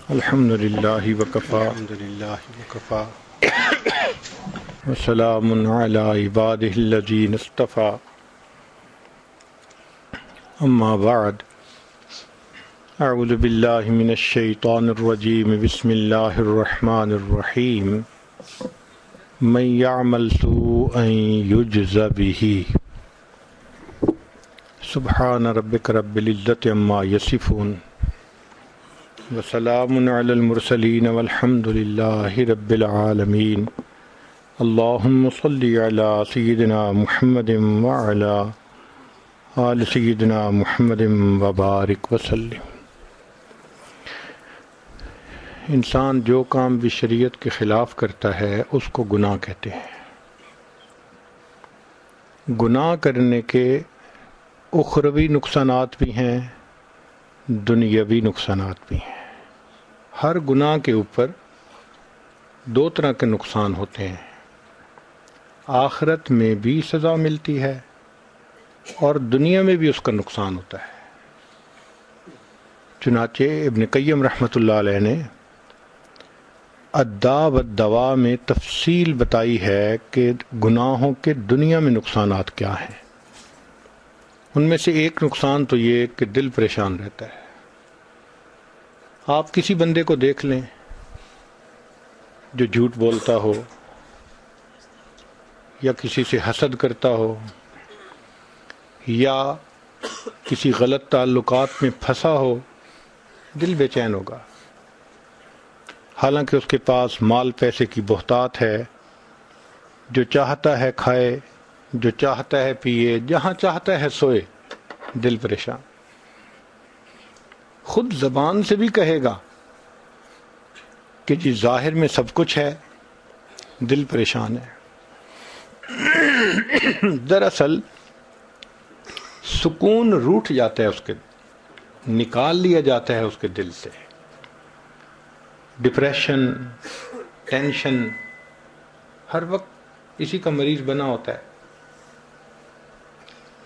الحمد للہ وکفا الحمد للہ وکفا وسلام علی عبادہ الذین اصطفى اما بعد اعوذ باللہ من الشیطان الرجیم بسم اللہ الرحمن الرحیم من یعمل سوءا یجز بہ سبحان ربک رب العزۃ عما یصفون وسلام علی المرسلین والحمد للہ رب العالمین اللہم صلی علی سیدنا محمد وعلی آل سیدنا محمد وبارک وسلم۔ انسان جو کام بھی شریعت کے خلاف کرتا ہے اس کو گناہ کہتے ہیں۔ گناہ کرنے کے اخروی نقصانات بھی ہیں، دنیاوی نقصانات بھی ہیں۔ ہر گناہ کے اوپر دو طرح کے نقصان ہوتے ہیں، آخرت میں بھی سزا ملتی ہے اور دنیا میں بھی اس کا نقصان ہوتا ہے۔ چنانچہ ابن قیم رحمۃ اللہ علیہ نے الداء والدواء میں تفصیل بتائی ہے کہ گناہوں کے دنیا میں نقصانات کیا ہیں۔ ان میں سے ایک نقصان تو یہ کہ دل پریشان رہتا ہے۔ آپ کسی بندے کو دیکھ لیں جو جھوٹ بولتا ہو یا کسی سے حسد کرتا ہو یا کسی غلط تعلقات میں پھنسا ہو، دل بے چین ہوگا، حالانکہ اس کے پاس مال پیسے کی بہتات ہے، جو چاہتا ہے کھائے، جو چاہتا ہے پیے، جہاں چاہتا ہے سوئے، دل پریشان۔ خود زبان سے بھی کہے گا کہ جی ظاہر میں سب کچھ ہے، دل پریشان ہے۔ دراصل سکون روٹھ جاتا ہے، اس کے نکال لیا جاتا ہے اس کے دل سے۔ ڈپریشن، ٹینشن، ہر وقت اسی کا مریض بنا ہوتا ہے۔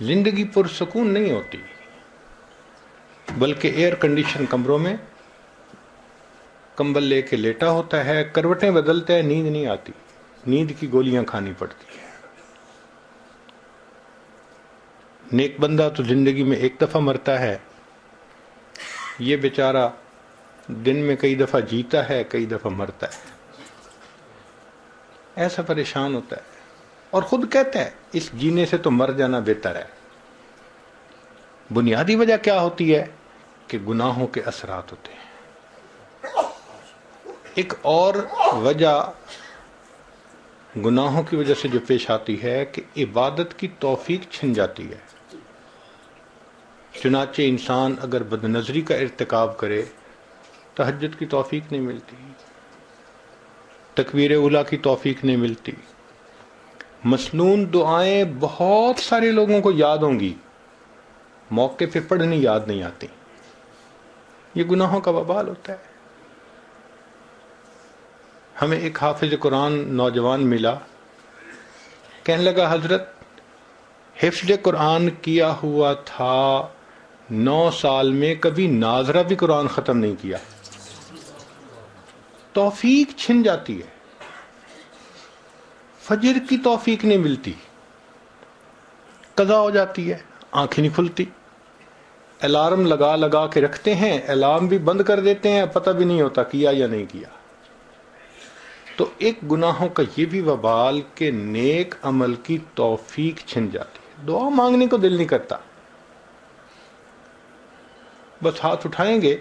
زندگی پرسکون نہیں ہوتی، بلکہ ایئر کنڈیشن کمروں میں کمبل لے کے لیٹا ہوتا ہے، کروٹیں بدلتا ہے، نیند نہیں آتی، نیند کی گولیاں کھانی پڑتی ہیں۔ نیک بندہ تو زندگی میں ایک دفعہ مرتا ہے، یہ بیچارہ دن میں کئی دفعہ جیتا ہے، کئی دفعہ مرتا ہے، ایسا پریشان ہوتا ہے اور خود کہتا ہے اس جینے سے تو مر جانا بہتر ہے۔ بنیادی وجہ کیا ہوتی ہے کہ گناہوں کے اثرات ہوتے ہیں۔ ایک اور وجہ گناہوں کی وجہ سے جو پیش آتی ہے کہ عبادت کی توفیق چھن جاتی ہے۔ چنانچہ انسان اگر بد نظری کا ارتکاب کرے، تہجد کی توفیق نہیں ملتی، تکبیر اولیٰ کی توفیق نہیں ملتی، مسنون دعائیں بہت سارے لوگوں کو یاد ہوں گی، موقع پہ پڑھنی یاد نہیں آتی۔ یہ گناہوں کا وبال ہوتا ہے۔ ہمیں ایک حافظ قرآن نوجوان ملا، کہنے لگا حضرت حفظ قرآن کیا ہوا تھا 9 سال میں، کبھی ناظرہ بھی قرآن ختم نہیں کیا۔ توفیق چھن جاتی ہے، فجر کی توفیق نہیں ملتی، قضا ہو جاتی ہے، آنکھیں نہیں کھلتی، الارم لگا لگا کے رکھتے ہیں، الارم بھی بند کر دیتے ہیں، پتہ بھی نہیں ہوتا کیا یا نہیں کیا۔ تو ایک گناہوں کا یہ بھی وبال کہ نیک عمل کی توفیق چھن جاتی ہے، دعا مانگنے کو دل نہیں کرتا، بس ہاتھ اٹھائیں گے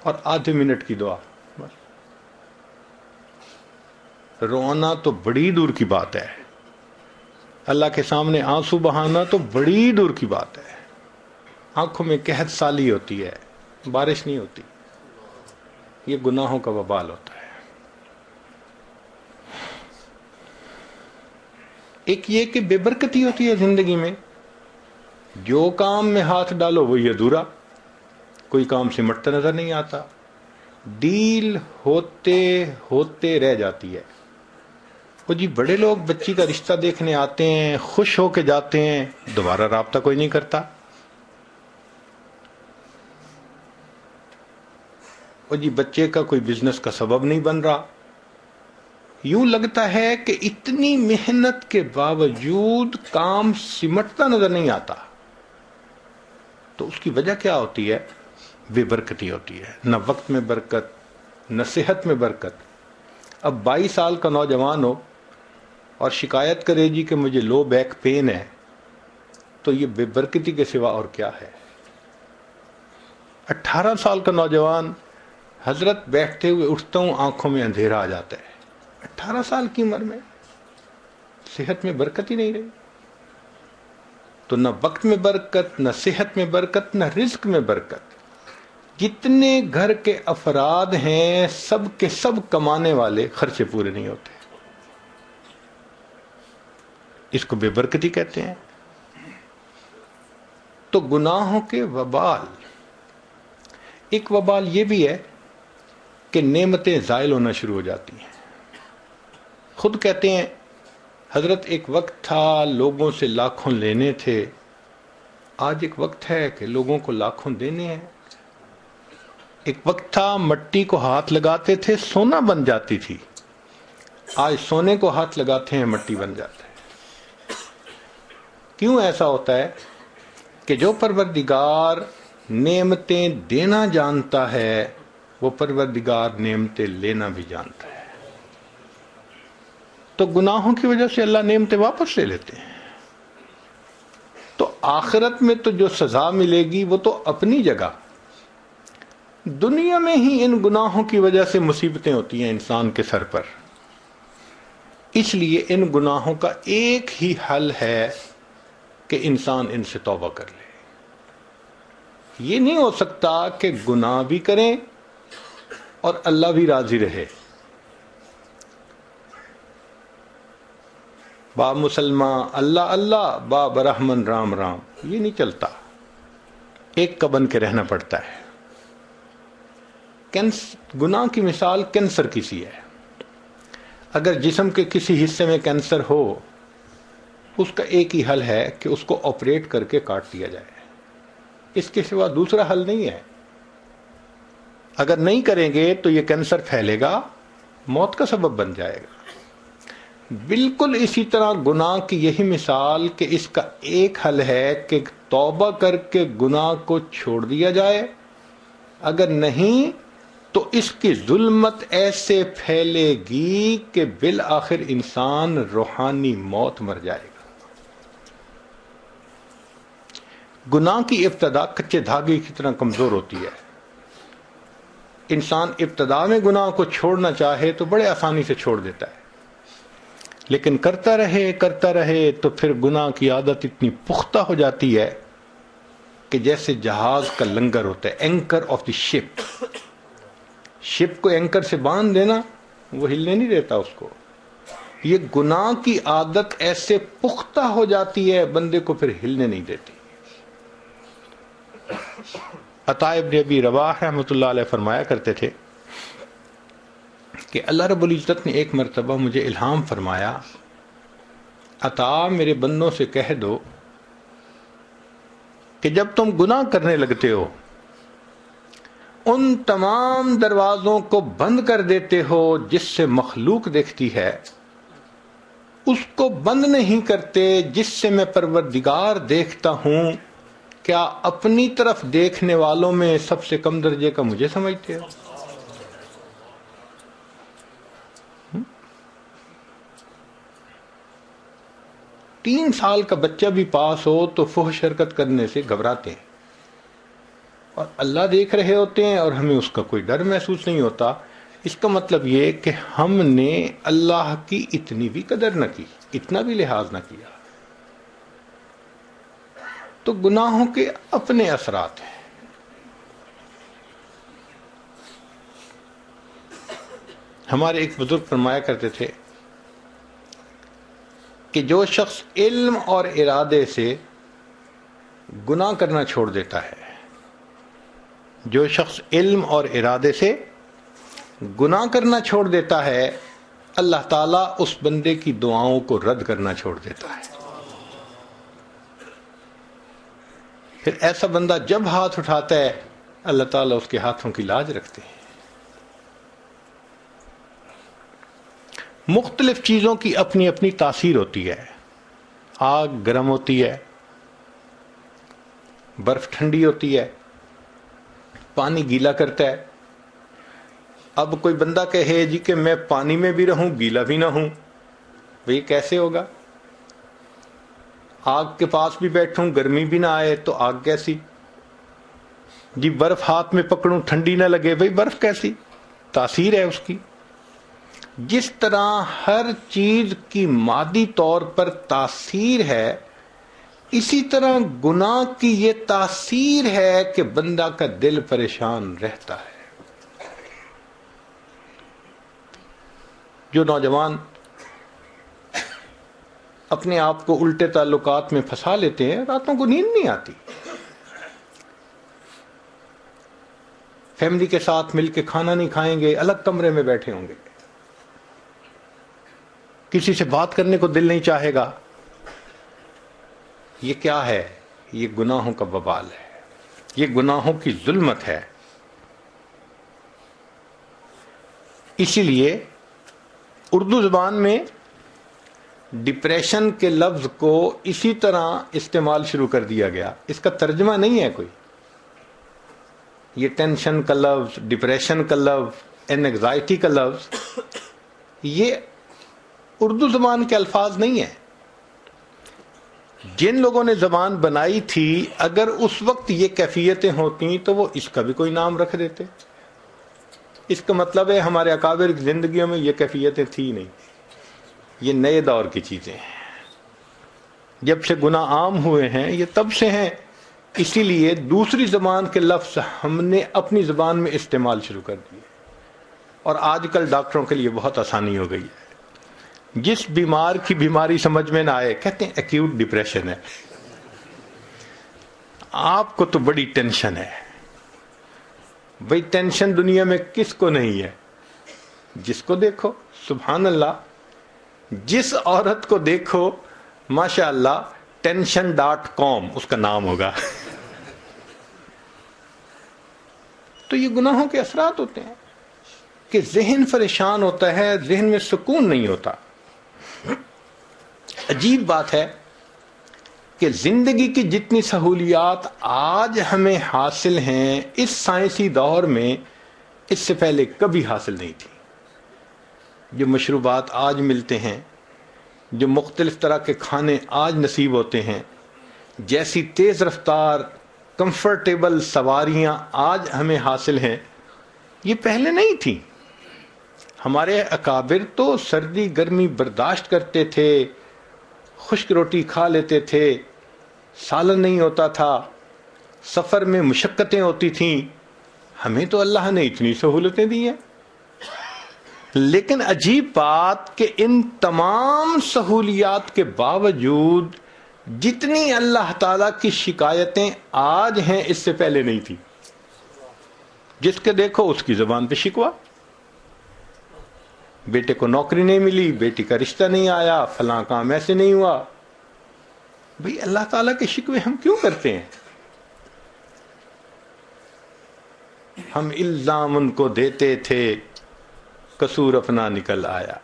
اور آدھے منٹ کی دعا، بس۔ رونا تو بڑی دور کی بات ہے، اللہ کے سامنے آنسو بہانا تو بڑی دور کی بات ہے۔ آنکھوں میں قحط سالی ہوتی ہے، بارش نہیں ہوتی، یہ گناہوں کا وبال ہوتا ہے۔ ایک یہ کہ بے برکتی ہوتی ہے زندگی میں، جو کام میں ہاتھ ڈالو وہی ادھورا، کوئی کام سمٹتا نظر نہیں آتا، ڈیل ہوتے ہوتے رہ جاتی ہے۔ وہ جی بڑے لوگ بچی کا رشتہ دیکھنے آتے ہیں، خوش ہو کے جاتے ہیں، دوبارہ رابطہ کوئی نہیں کرتا۔ اور جی بچے کا کوئی بزنس کا سبب نہیں بن رہا. یوں لگتا ہے کہ اتنی محنت کے باوجود کام سمٹتا نظر نہیں آتا. تو اس کی وجہ کیا ہوتی ہے؟ بے برکتی ہوتی ہے. نہ وقت میں برکت، نہ صحت میں برکت. اب 22 سال کا نوجوان ہو اور شکایت کرے جی کہ مجھے لو بیک پین ہے، تو یہ بے برکتی کے سوا اور کیا ہے؟ 18 سال کا نوجوان، حضرت بیٹھتے ہوئے اٹھتا ہوں آنکھوں میں اندھیرا آ جاتا ہے. 18 سال کی عمر میں صحت میں برکت ہی نہیں رہی. تو نہ وقت میں برکت، نہ صحت میں برکت، نہ رزق میں برکت. جتنے گھر کے افراد ہیں سب کے سب کمانے والے، خرچے پورے نہیں ہوتے. اس کو بے برکتی کہتے ہیں. تو گناہوں کے وبال، ایک وبال یہ بھی ہے کہ نعمتیں زائل ہونا شروع ہو جاتی ہیں. خود کہتے ہیں حضرت ایک وقت تھا لوگوں سے لاکھوں لینے تھے، آج ایک وقت ہے کہ لوگوں کو لاکھوں دینے ہیں. ایک وقت تھا مٹی کو ہاتھ لگاتے تھے سونا بن جاتی تھی، آج سونے کو ہاتھ لگاتے ہیں مٹی بن جاتا ہے. کیوں ایسا ہوتا ہے؟ کہ جو پروردگار نعمتیں دینا جانتا ہے وہ پروردگار نعمتیں لینا بھی جانتا ہے. تو گناہوں کی وجہ سے اللہ نعمتیں واپس لے لیتے ہیں. تو آخرت میں تو جو سزا ملے گی وہ تو اپنی جگہ، دنیا میں ہی ان گناہوں کی وجہ سے مصیبتیں ہوتی ہیں انسان کے سر پر. اس لیے ان گناہوں کا ایک ہی حل ہے کہ انسان ان سے توبہ کر لے. یہ نہیں ہو سکتا کہ گناہ بھی کریں اور اللہ بھی راضی رہے. با مسلمان اللہ اللہ، با برحمن رام رام، یہ نہیں چلتا. ایک کا بن کے رہنا پڑتا ہے. گناہ کی مثال کینسر کی سی ہے. اگر جسم کے کسی حصے میں کینسر ہو، اس کا ایک ہی حل ہے کہ اس کو آپریٹ کر کے کاٹ دیا جائے. اس کے سوا دوسرا حل نہیں ہے. اگر نہیں کریں گے تو یہ کینسر پھیلے گا، موت کا سبب بن جائے گا. بالکل اسی طرح گناہ کی یہی مثال کہ اس کا ایک حل ہے کہ توبہ کر کے گناہ کو چھوڑ دیا جائے. اگر نہیں تو اس کی ظلمت ایسے پھیلے گی کہ بالآخر انسان روحانی موت مر جائے گا. گناہ کی ابتدا کچے دھاگے کی طرح کمزور ہوتی ہے. انسان ابتدا میں گناہ کو چھوڑنا چاہے تو بڑے آسانی سے چھوڑ دیتا ہے، لیکن کرتا رہے تو پھر گناہ کی عادت اتنی پختہ ہو جاتی ہے کہ جیسے جہاز کا لنگر ہوتا ہے، اینکر آف دی شپ. شپ کو اینکر سے باندھ دینا، وہ ہلنے نہیں دیتا اس کو. یہ گناہ کی عادت ایسے پختہ ہو جاتی ہے بندے کو پھر ہلنے نہیں دیتی. عطا ابن ابی رباح رحمۃ اللہ علیہ فرمایا کرتے تھے کہ اللہ رب العزت نے ایک مرتبہ مجھے الہام فرمایا، عطا میرے بندوں سے کہہ دو کہ جب تم گناہ کرنے لگتے ہو ان تمام دروازوں کو بند کر دیتے ہو جس سے مخلوق دیکھتی ہے، اس کو بند نہیں کرتے جس سے میں پروردگار دیکھتا ہوں. کیا اپنی طرف دیکھنے والوں میں سب سے کم درجے کا مجھے سمجھتے ہو؟ تین سال کا بچہ بھی پاس ہو تو فحش حرکت کرنے سے گھبراتے ہیں، اور اللہ دیکھ رہے ہوتے ہیں اور ہمیں اس کا کوئی ڈر محسوس نہیں ہوتا. اس کا مطلب یہ کہ ہم نے اللہ کی اتنی بھی قدر نہ کی، اتنا بھی لحاظ نہ کیا. تو گناہوں کے اپنے اثرات ہیں. ہمارے ایک بزرگ فرمایا کرتے تھے کہ جو شخص علم اور ارادے سے گناہ کرنا چھوڑ دیتا ہے، جو شخص علم اور ارادے سے گناہ کرنا چھوڑ دیتا ہے، اللہ تعالیٰ اس بندے کی دعاؤں کو رد کرنا چھوڑ دیتا ہے. پھر ایسا بندہ جب ہاتھ اٹھاتا ہے اللہ تعالیٰ اس کے ہاتھوں کی لاج رکھتے ہیں. مختلف چیزوں کی اپنی اپنی تاثیر ہوتی ہے. آگ گرم ہوتی ہے، برف ٹھنڈی ہوتی ہے، پانی گیلا کرتا ہے. اب کوئی بندہ کہے جی کہ میں پانی میں بھی رہوں گیلا بھی نہ ہوں، بھئی کیسے ہوگا؟ آگ کے پاس بھی بیٹھوں گرمی بھی نہ آئے تو آگ کیسی؟ جی برف ہاتھ میں پکڑوں ٹھنڈی نہ لگے، بھئی برف کیسی؟ تاثیر ہے اس کی. جس طرح ہر چیز کی مادی طور پر تاثیر ہے، اسی طرح گناہ کی یہ تاثیر ہے کہ بندہ کا دل پریشان رہتا ہے. جو نوجوان اپنے آپ کو الٹے تعلقات میں پھنسا لیتے ہیں، راتوں کو نیند نہیں آتی. فیملی کے ساتھ مل کے کھانا نہیں کھائیں گے، الگ کمرے میں بیٹھے ہوں گے، کسی سے بات کرنے کو دل نہیں چاہے گا. یہ کیا ہے؟ یہ گناہوں کا وبال ہے، یہ گناہوں کی ظلمت ہے. اسی لیے اردو زبان میں ڈپریشن کے لفظ کو اسی طرح استعمال شروع کر دیا گیا. اس کا ترجمہ نہیں ہے کوئی. یہ ٹینشن کا لفظ، ڈپریشن کا لفظ، اینگزائٹی کا لفظ، یہ اردو زبان کے الفاظ نہیں ہیں. جن لوگوں نے زبان بنائی تھی اگر اس وقت یہ کیفیتیں ہوتی تو وہ اس کا بھی کوئی نام رکھ دیتے. اس کا مطلب ہے ہمارے اکابر کی زندگیوں میں یہ کیفیتیں تھی نہیں. یہ نئے دور کی چیزیں ہیں. جب سے گناہ عام ہوئے ہیں یہ تب سے ہیں. اسی لیے دوسری زبان کے لفظ ہم نے اپنی زبان میں استعمال شروع کر دیے. اور آج کل ڈاکٹروں کے لیے بہت آسانی ہو گئی ہے. جس بیمار کی بیماری سمجھ میں نہ آئے کہتے ہیں ایکیوٹ ڈپریشن ہے. آپ کو تو بڑی ٹینشن ہے. بھئی ٹینشن دنیا میں کس کو نہیں ہے؟ جس کو دیکھو. سبحان اللہ، جس عورت کو دیکھو ماشاء اللہ tension.com اس کا نام ہوگا. تو یہ گناہوں کے اثرات ہوتے ہیں کہ ذہن پریشان ہوتا ہے، ذہن میں سکون نہیں ہوتا. عجیب بات ہے کہ زندگی کی جتنی سہولیات آج ہمیں حاصل ہیں اس سائنسی دور میں، اس سے پہلے کبھی حاصل نہیں تھی. جو مشروبات آج ملتے ہیں، جو مختلف طرح کے کھانے آج نصیب ہوتے ہیں، جیسی تیز رفتار کمفرٹیبل سواریاں آج ہمیں حاصل ہیں، یہ پہلے نہیں تھی. ہمارے اکابر تو سردی گرمی برداشت کرتے تھے، خشک روٹی کھا لیتے تھے، سالن نہیں ہوتا تھا، سفر میں مشقتیں ہوتی تھیں. ہمیں تو اللہ نے اتنی سہولتیں دی ہیں. لیکن عجیب بات کہ ان تمام سہولیات کے باوجود جتنی اللہ تعالیٰ کی شکایتیں آج ہیں اس سے پہلے نہیں تھی. جس کے دیکھو اس کی زبان پہ شکوہ. بیٹے کو نوکری نہیں ملی، بیٹی کا رشتہ نہیں آیا، فلاں کام ایسے نہیں ہوا. بھئی اللہ تعالیٰ کے شکوے ہم کیوں کرتے ہیں؟ ہم الزام ان کو دیتے تھے، قصور اپنا نکل آیا.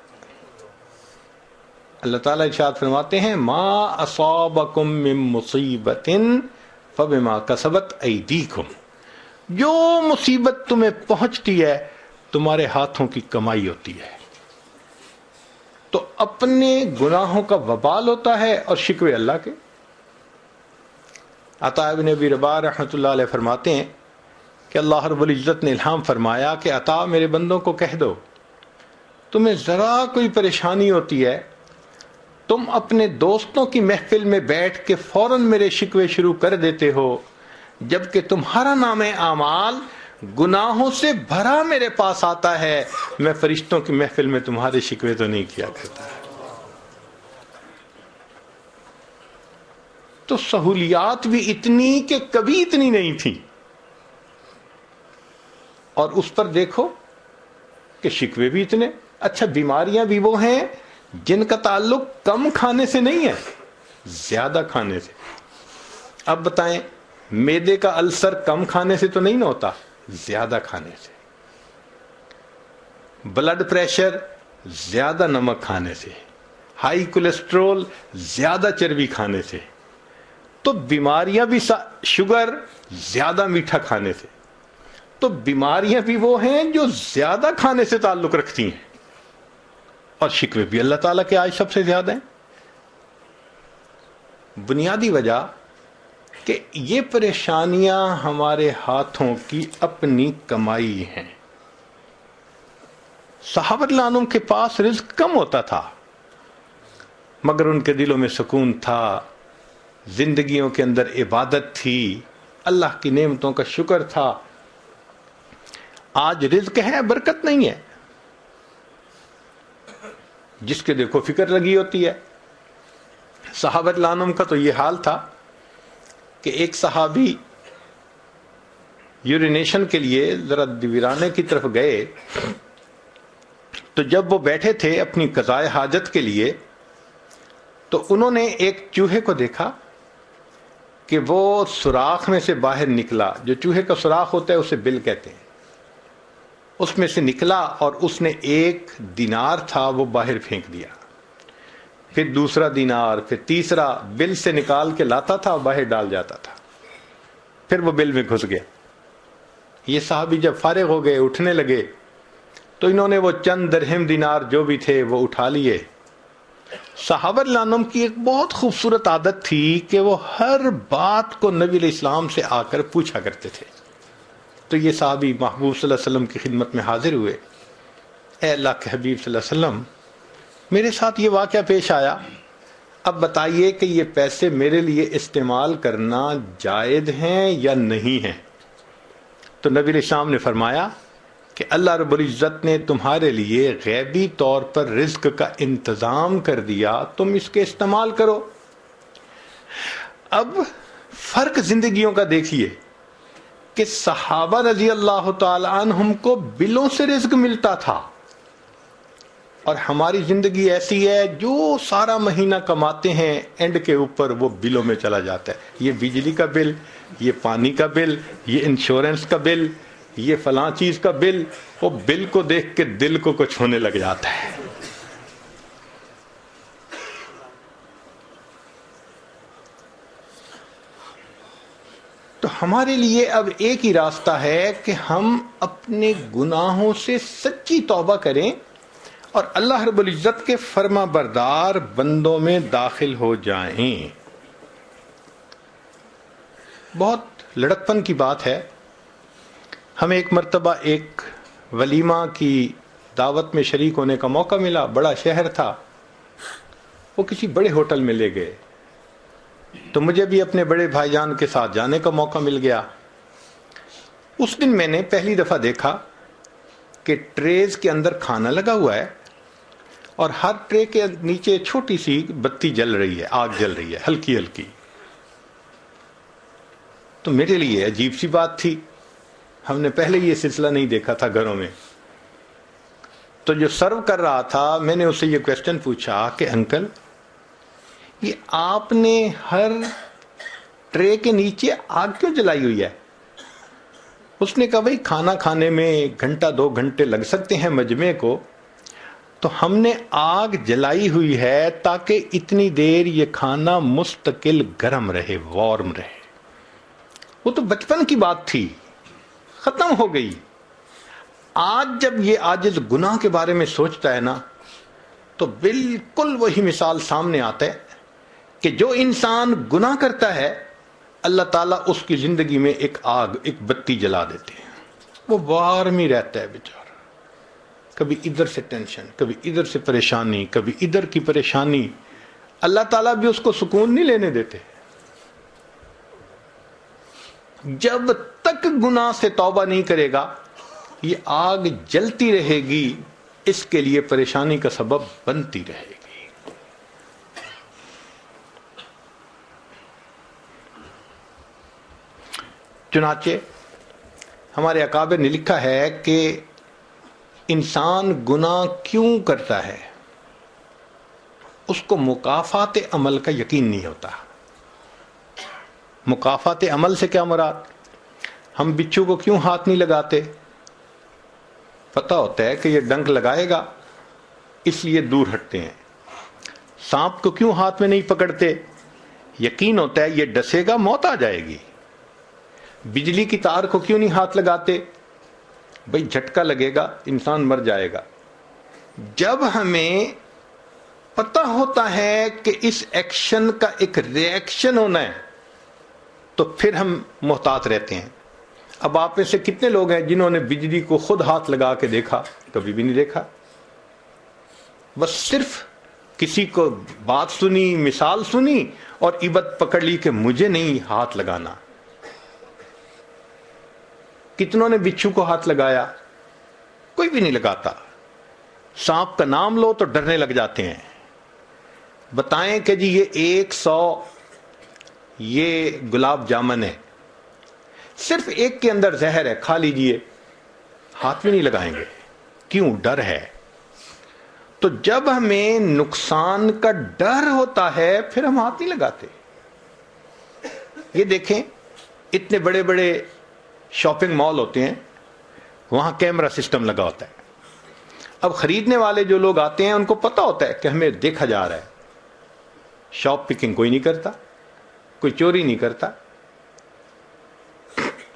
اللہ تعالیٰ ارشاد فرماتے ہیں ما اصابکم من مصیبت فبما کسبت ایدیکم. جو مصیبت تمہیں پہنچتی ہے تمہارے ہاتھوں کی کمائی ہوتی ہے. تو اپنے گناہوں کا وبال ہوتا ہے اور شکوے اللہ کے. عطا ابن ابی رباح رحمۃ اللہ علیہ فرماتے ہیں کہ اللہ رب العزت نے الہام فرمایا کہ عطا میرے بندوں کو کہہ دو تمہیں ذرا کوئی پریشانی ہوتی ہے تم اپنے دوستوں کی محفل میں بیٹھ کے فوراً میرے شکوے شروع کر دیتے ہو، جبکہ تمہارا نام اعمال گناہوں سے بھرا میرے پاس آتا ہے. میں فرشتوں کی محفل میں تمہارے شکوے تو نہیں کیا کرتا. تو سہولیات بھی اتنی کہ کبھی اتنی نہیں تھی، اور اس پر دیکھو کہ شکوے بھی اتنے. اچھا بیماریاں بھی وہ ہیں جن کا تعلق کم کھانے سے نہیں ہے، زیادہ کھانے سے. اب بتائیں معدے کا السر کم کھانے سے تو نہیں نہ ہوتا، زیادہ کھانے سے. بلڈ پریشر زیادہ نمک کھانے سے، ہائی کولیسٹرول زیادہ چربی کھانے سے، تو بیماریاں بھی شوگر زیادہ میٹھا کھانے سے، تو بیماریاں بھی وہ ہیں جو زیادہ کھانے سے تعلق رکھتی ہیں، اور شکوے بھی اللہ تعالیٰ کے آج سب سے زیادہ ہیں۔ بنیادی وجہ کہ یہ پریشانیاں ہمارے ہاتھوں کی اپنی کمائی ہیں۔ صحابہ رضی اللہ عنہم کے پاس رزق کم ہوتا تھا، مگر ان کے دلوں میں سکون تھا، زندگیوں کے اندر عبادت تھی، اللہ کی نعمتوں کا شکر تھا۔ آج رزق ہے، برکت نہیں ہے، جس کے دیکھو فکر لگی ہوتی ہے۔ صحابہ رضی اللہ عنہم کا تو یہ حال تھا کہ ایک صحابی یورینیشن کے لیے ذرا ویرانے کی طرف گئے، تو جب وہ بیٹھے تھے اپنی قضائے حاجت کے لیے، تو انہوں نے ایک چوہے کو دیکھا کہ وہ سوراخ میں سے باہر نکلا۔ جو چوہے کا سوراخ ہوتا ہے اسے بل کہتے ہیں۔ اس میں سے نکلا اور اس نے 1 دینار تھا وہ باہر پھینک دیا، پھر دوسرا دینار، پھر تیسرا، بل سے نکال کے لاتا تھا اور باہر ڈال جاتا تھا، پھر وہ بل میں گھس گیا۔ یہ صحابی جب فارغ ہو گئے، اٹھنے لگے، تو انہوں نے وہ چند درہم دینار جو بھی تھے وہ اٹھا لیے۔ صحابہ رضی اللہ عنہم کی ایک بہت خوبصورت عادت تھی کہ وہ ہر بات کو نبی علیہ السلام سے آ کر پوچھا کرتے تھے۔ تو یہ صحابی محبوب صلی اللہ علیہ وسلم کی خدمت میں حاضر ہوئے، اے اللہ کے حبیب صلی اللہ علیہ وسلم، میرے ساتھ یہ واقعہ پیش آیا، اب بتائیے کہ یہ پیسے میرے لیے استعمال کرنا جائز ہیں یا نہیں ہیں؟ تو نبی علیہ السلام نے فرمایا کہ اللہ رب العزت نے تمہارے لیے غیبی طور پر رزق کا انتظام کر دیا، تم اس کے استعمال کرو۔ اب فرق زندگیوں کا دیکھیے کہ صحابہ رضی اللہ تعالی عنہم کو بلوں سے رزق ملتا تھا، اور ہماری زندگی ایسی ہے جو سارا مہینہ کماتے ہیں، اینڈ کے اوپر وہ بلوں میں چلا جاتا ہے۔ یہ بجلی کا بل، یہ پانی کا بل، یہ انشورنس کا بل، یہ فلاں چیز کا بل، وہ بل کو دیکھ کے دل کو کچھ ہونے لگ جاتا ہے۔ تو ہمارے لیے اب ایک ہی راستہ ہے کہ ہم اپنے گناہوں سے سچی توبہ کریں اور اللہ رب العزت کے فرما بردار بندوں میں داخل ہو جائیں۔ بہت لڑکپن کی بات ہے، ہمیں ایک مرتبہ ایک ولیمہ کی دعوت میں شریک ہونے کا موقع ملا۔ بڑا شہر تھا، وہ کسی بڑے ہوٹل میں لے گئے، تو مجھے بھی اپنے بڑے بھائی جان کے ساتھ جانے کا موقع مل گیا۔ اس دن میں نے پہلی دفعہ دیکھا کہ ٹریز کے اندر کھانا لگا ہوا ہے، اور ہر ٹرے کے نیچے چھوٹی سی بتی جل رہی ہے، آگ جل رہی ہے ہلکی ہلکی۔ تو میرے لیے عجیب سی بات تھی، ہم نے پہلے یہ سلسلہ نہیں دیکھا تھا گھروں میں۔ تو جو سرو کر رہا تھا، میں نے اس سے یہ کویسچن پوچھا کہ انکل، یہ آپ نے ہر ٹرے کے نیچے آگ کیوں جلائی ہوئی ہے؟ اس نے کہا بھائی کھانا کھانے میں 1 گھنٹہ 2 گھنٹے لگ سکتے ہیں مجمع کو، تو ہم نے آگ جلائی ہوئی ہے تاکہ اتنی دیر یہ کھانا مستقل گرم رہے، وارم رہے۔ وہ تو بچپن کی بات تھی، ختم ہو گئی۔ آج جب یہ عاجز گناہ کے بارے میں سوچتا ہے نا، تو بالکل وہی مثال سامنے آتا ہے کہ جو انسان گناہ کرتا ہے، اللہ تعالیٰ اس کی زندگی میں ایک آگ، ایک بتی جلا دیتے ہیں، وہ وارم ہی رہتا ہے بیچارہ۔ کبھی ادھر سے ٹینشن، کبھی ادھر سے پریشانی، کبھی ادھر کی پریشانی، اللہ تعالیٰ بھی اس کو سکون نہیں لینے دیتے۔ جب تک گناہ سے توبہ نہیں کرے گا، یہ آگ جلتی رہے گی، اس کے لیے پریشانی کا سبب بنتی رہے گی۔ چنانچہ ہمارے اکابر نے لکھا ہے کہ انسان گناہ کیوں کرتا ہے؟ اس کو مکافات عمل کا یقین نہیں ہوتا۔ مکافات عمل سے کیا مراد؟ ہم بچھو کو کیوں ہاتھ نہیں لگاتے؟ پتہ ہوتا ہے کہ یہ ڈنک لگائے گا اس لیے دور ہٹتے ہیں. سانپ کو کیوں ہاتھ میں نہیں پکڑتے؟ یقین ہوتا ہے یہ ڈسے گا موت آ جائے گی. بجلی کی تار کو کیوں نہیں ہاتھ لگاتے؟ بھئی جھٹکا لگے گا انسان مر جائے گا. جب ہمیں پتہ ہوتا ہے کہ اس ایکشن کا ایک ریئیکشن ہونا ہے تو پھر ہم محتاط رہتے ہیں. اب آپ میں سے کتنے لوگ ہیں جنہوں نے بجلی کو خود ہاتھ لگا کے دیکھا؟ کبھی بھی نہیں دیکھا. بس صرف کسی کو بات سنی، مثال سنی اور عبرت پکڑ لی کہ مجھے نہیں ہاتھ لگانا. کتنوں نے بچھو کو ہاتھ لگایا؟ کوئی بھی نہیں لگاتا. سانپ کا نام لو تو ڈرنے لگ جاتے ہیں. بتائیں کہ جی یہ 100 یہ گلاب جامن ہے، صرف ایک کے اندر زہر ہے، کھا لیجئے، ہاتھ بھی نہیں لگائیں گے. کیوں؟ ڈر ہے. تو جب ہمیں نقصان کا ڈر ہوتا ہے پھر ہم ہاتھ نہیں لگاتے. یہ دیکھیں اتنے بڑے بڑے شاپنگ مال ہوتے ہیں، وہاں کیمرہ سسٹم لگا ہوتا ہے. اب خریدنے والے جو لوگ آتے ہیں ان کو پتا ہوتا ہے کہ ہمیں دیکھا جا رہا ہے. شاپ پکنگ کوئی نہیں کرتا، کوئی چوری نہیں کرتا.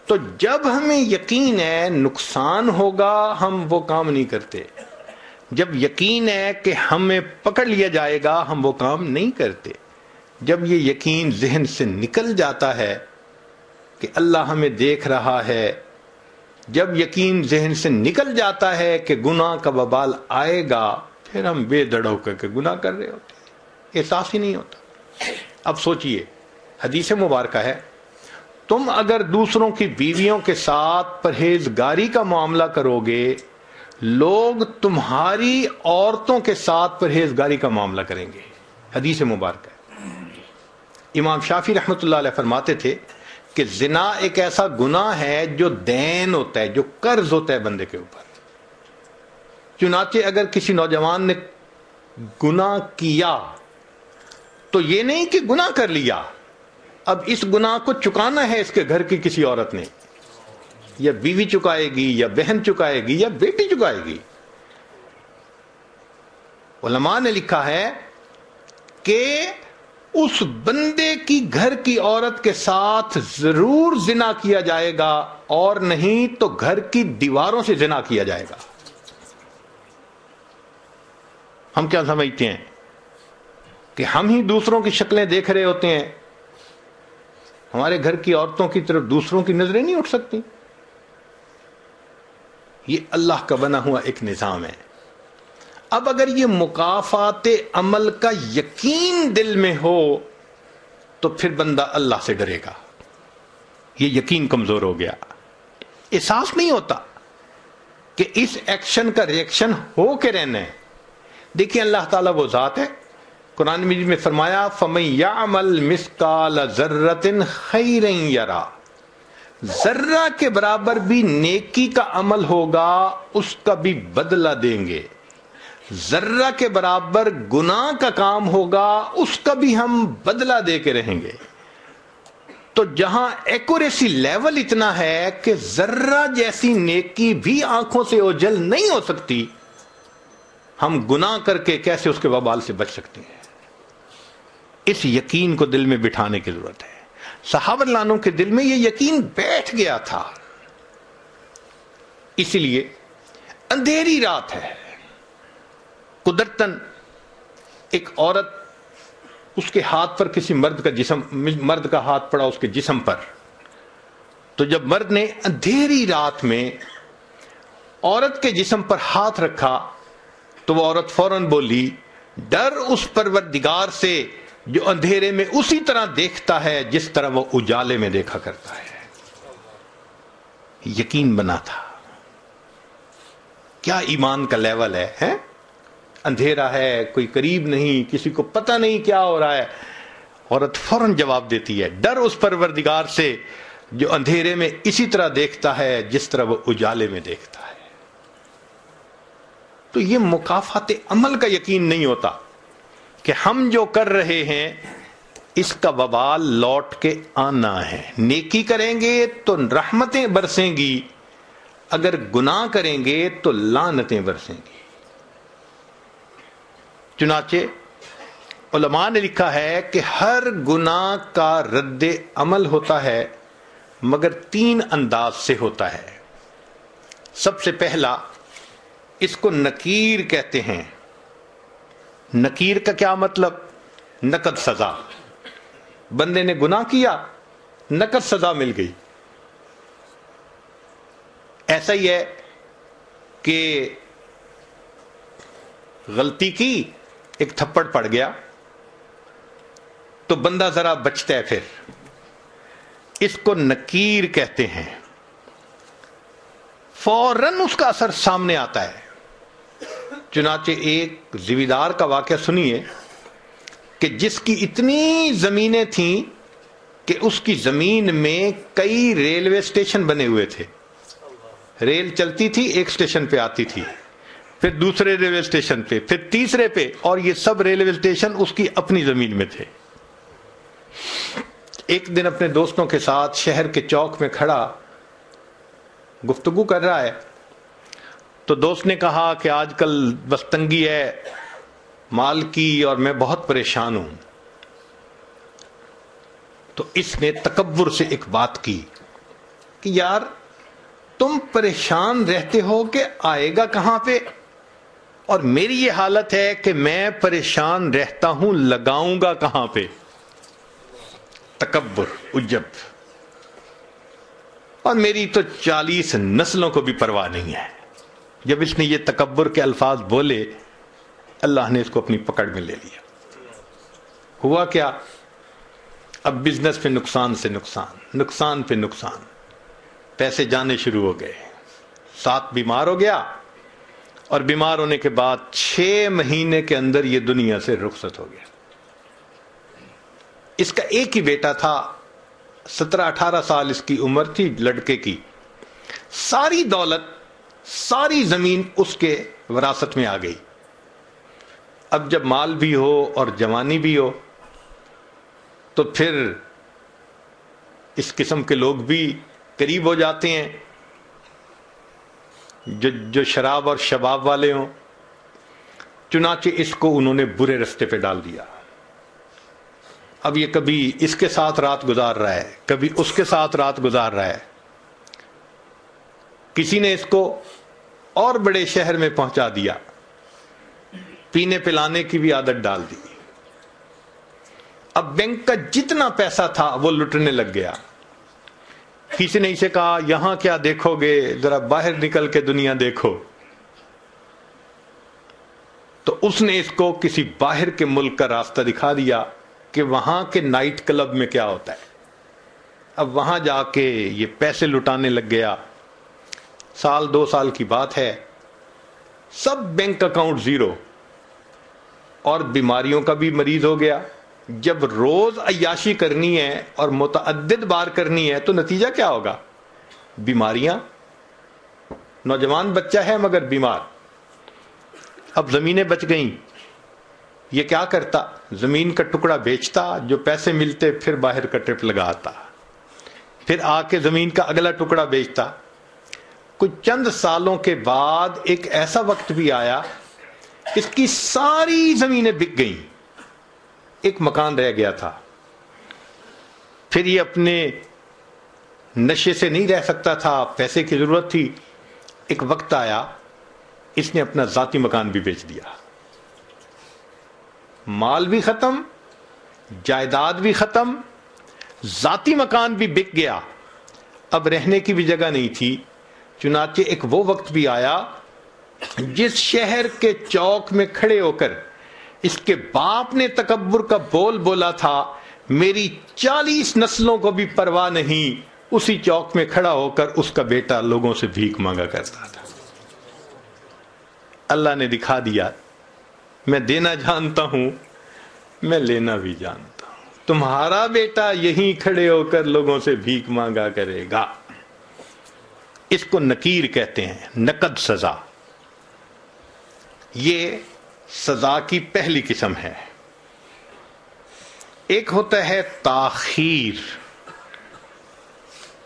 تو جب ہمیں یقین ہے نقصان ہوگا ہم وہ کام نہیں کرتے. جب یقین ہے کہ ہمیں پکڑ لیا جائے گا ہم وہ کام نہیں کرتے. جب یہ یقین ذہن سے نکل جاتا ہے کہ اللہ ہمیں دیکھ رہا ہے، جب یقین ذہن سے نکل جاتا ہے کہ گناہ کا وبال آئے گا، پھر ہم بے دڑ ہو کر کے گناہ کر رہے ہوتے ہیں، احساس ہی نہیں ہوتا. اب سوچئے، حدیث مبارکہ ہے تم اگر دوسروں کی بیویوں کے ساتھ پرہیزگاری کا معاملہ کرو گے، لوگ تمہاری عورتوں کے ساتھ پرہیزگاری کا معاملہ کریں گے. حدیث مبارکہ ہے. امام شافعی رحمۃ اللہ علیہ فرماتے تھے کہ زنا ایک ایسا گناہ ہے جو دین ہوتا ہے، جو قرض ہوتا ہے بندے کے اوپر. چنانچہ اگر کسی نوجوان نے گناہ کیا تو یہ نہیں کہ گناہ کر لیا، اب اس گناہ کو چکانا ہے اس کے گھر کی کسی عورت نے، یا بیوی چکائے گی یا بہن چکائے گی یا بیٹی چکائے گی. علماء نے لکھا ہے کہ اس بندے کی گھر کی عورت کے ساتھ ضرور زنا کیا جائے گا، اور نہیں تو گھر کی دیواروں سے زنا کیا جائے گا. ہم کیا سمجھتے ہیں کہ ہم ہی دوسروں کی شکلیں دیکھ رہے ہوتے ہیں، ہمارے گھر کی عورتوں کی طرف دوسروں کی نظریں نہیں اٹھ سکتی. یہ اللہ کا بنا ہوا ایک نظام ہے. اب اگر یہ مکافات عمل کا یقین دل میں ہو تو پھر بندہ اللہ سے ڈرے گا. یہ یقین کمزور ہو گیا، احساس نہیں ہوتا کہ اس ایکشن کا ریئیکشن ہو کے رہنا ہے. دیکھیں اللہ تعالیٰ وہ ذات ہے، قرآن مجید میں فرمایا فَمَن يَعْمَلْ مِثْقَالَ ذَرَّةٍ خَيْرًا يَرَى، ذرہ کے برابر بھی نیکی کا عمل ہوگا اس کا بھی بدلہ دیں گے. ذرہ کے برابر گناہ کا کام ہوگا اس کا بھی ہم بدلہ دے کے رہیں گے. تو جہاں ایکوریسی لیول اتنا ہے کہ ذرہ جیسی نیکی بھی آنکھوں سے اوجھل نہیں ہو سکتی، ہم گناہ کر کے کیسے اس کے وبال سے بچ سکتے ہیں. اس یقین کو دل میں بٹھانے کی ضرورت ہے. صحابہ رضی اللہ عنہم کے دل میں یہ یقین بیٹھ گیا تھا. اسی لیے اندھیری رات ہے، قدرتاً ایک عورت، اس کے ہاتھ پر کسی مرد کا ہاتھ پڑا اس کے جسم پر، تو جب مرد نے اندھیری رات میں عورت کے جسم پر ہاتھ رکھا تو وہ عورت فوراً بولی، ڈر اس پروردگار سے جو اندھیرے میں اسی طرح دیکھتا ہے جس طرح وہ اجالے میں دیکھا کرتا ہے. یقین بنا تھا. کیا ایمان کا لیول ہے. اندھیرا ہے، کوئی قریب نہیں، کسی کو پتہ نہیں کیا ہو رہا ہے، عورت فوراً جواب دیتی ہے، ڈر اس پروردگار سے جو اندھیرے میں اسی طرح دیکھتا ہے جس طرح وہ اجالے میں دیکھتا ہے. تو یہ مکافات عمل کا یقین نہیں ہوتا کہ ہم جو کر رہے ہیں اس کا وبال لوٹ کے آنا ہے. نیکی کریں گے تو رحمتیں برسیں گی، اگر گناہ کریں گے تو لعنتیں برسیں گی. چنانچہ علماء نے لکھا ہے کہ ہر گناہ کا رد عمل ہوتا ہے مگر 3 انداز سے ہوتا ہے. سب سے پہلا اس کو نکیر کہتے ہیں. نکیر کا کیا مطلب؟ نقد سزا. بندے نے گناہ کیا، نقد سزا مل گئی. ایسا ہی ہے کہ غلطی کی، ایک تھپڑ پڑ گیا تو بندہ ذرا بچتا ہے، پھر اس کو نکیر کہتے ہیں. فوراً اس کا اثر سامنے آتا ہے. چنانچہ ایک زمیندار کا واقعہ سنیے کہ جس کی اتنی زمینیں تھیں کہ اس کی زمین میں کئی ریلوے اسٹیشن بنے ہوئے تھے. ریل چلتی تھی، ایک اسٹیشن پہ آتی تھی، پھر دوسرے ریلوے اسٹیشن پہ، پھر تیسرے پہ، اور یہ سب ریلوے اسٹیشن اس کی اپنی زمین میں تھے. ایک دن اپنے دوستوں کے ساتھ شہر کے چوک میں کھڑا گفتگو کر رہا ہے تو دوست نے کہا کہ آج کل بس تنگی ہے مال کی اور میں بہت پریشان ہوں. تو اس نے تکبر سے ایک بات کی کہ یار تم پریشان رہتے ہو کہ آئے گا کہاں پہ، اور میری یہ حالت ہے کہ میں پریشان رہتا ہوں، لگاؤں گا کہاں پہ. تکبر، عجب. اور میری تو 40 نسلوں کو بھی پرواہ نہیں ہے. جب اس نے یہ تکبر کے الفاظ بولے، اللہ نے اس کو اپنی پکڑ میں لے لیا. ہوا کیا؟ اب بزنس پہ نقصان سے نقصان، نقصان پہ نقصان، پیسے جانے شروع ہو گئے. ساتھ بیمار ہو گیا، اور بیمار ہونے کے بعد 6 مہینے کے اندر یہ دنیا سے رخصت ہو گیا. اس کا ایک ہی بیٹا تھا، 17-18 سال اس کی عمر تھی لڑکے کی. ساری دولت، ساری زمین اس کے وراثت میں آ گئی. اب جب مال بھی ہو اور جوانی بھی ہو تو پھر اس قسم کے لوگ بھی قریب ہو جاتے ہیں جو شراب اور شباب والے ہوں. چنانچہ اس کو انہوں نے برے رستے پہ ڈال دیا. اب یہ کبھی اس کے ساتھ رات گزار رہا ہے، کبھی اس کے ساتھ رات گزار رہا ہے. کسی نے اس کو اور بڑے شہر میں پہنچا دیا، پینے پلانے کی بھی عادت ڈال دی. اب بینک کا جتنا پیسہ تھا وہ لٹنے لگ گیا. کسی نے اسے کہا یہاں کیا دیکھو گے، ذرا باہر نکل کے دنیا دیکھو. تو اس نے اس کو کسی باہر کے ملک کا راستہ دکھا دیا کہ وہاں کے نائٹ کلب میں کیا ہوتا ہے. اب وہاں جا کے یہ پیسے لٹانے لگ گیا. 1-2 سال کی بات ہے، سب بینک اکاؤنٹ زیرو، اور بیماریوں کا بھی مریض ہو گیا. جب روز عیاشی کرنی ہے اور متعدد بار کرنی ہے تو نتیجہ کیا ہوگا؟ بیماریاں. نوجوان بچہ ہے مگر بیمار. اب زمینیں بچ گئیں. یہ کیا کرتا؟ زمین کا ٹکڑا بیچتا، جو پیسے ملتے پھر باہر کا ٹرپ لگاتا، پھر آ کے زمین کا اگلا ٹکڑا بیچتا. کچھ چند سالوں کے بعد ایک ایسا وقت بھی آیا، اس کی ساری زمینیں بک گئیں، ایک مکان رہ گیا تھا. پھر یہ اپنے نشے سے نہیں رہ سکتا تھا، پیسے کی ضرورت تھی. ایک وقت آیا اس نے اپنا ذاتی مکان بھی بیچ دیا. مال بھی ختم، جائیداد بھی ختم، ذاتی مکان بھی بک گیا. اب رہنے کی بھی جگہ نہیں تھی. چنانچہ ایک وہ وقت بھی آیا جس شہر کے چوک میں کھڑے ہو کر اس کے باپ نے تکبر کا بول بولا تھا، میری 40 نسلوں کو بھی پرواہ نہیں، اسی چوک میں کھڑا ہو کر اس کا بیٹا لوگوں سے بھیک مانگا کرتا تھا. اللہ نے دکھا دیا، میں دینا جانتا ہوں، میں لینا بھی جانتا ہوں. تمہارا بیٹا یہیں کھڑے ہو کر لوگوں سے بھیک مانگا کرے گا. اس کو نکیر کہتے ہیں، نقد سزا. یہ سزا کی پہلی قسم ہے. ایک ہوتا ہے تاخیر،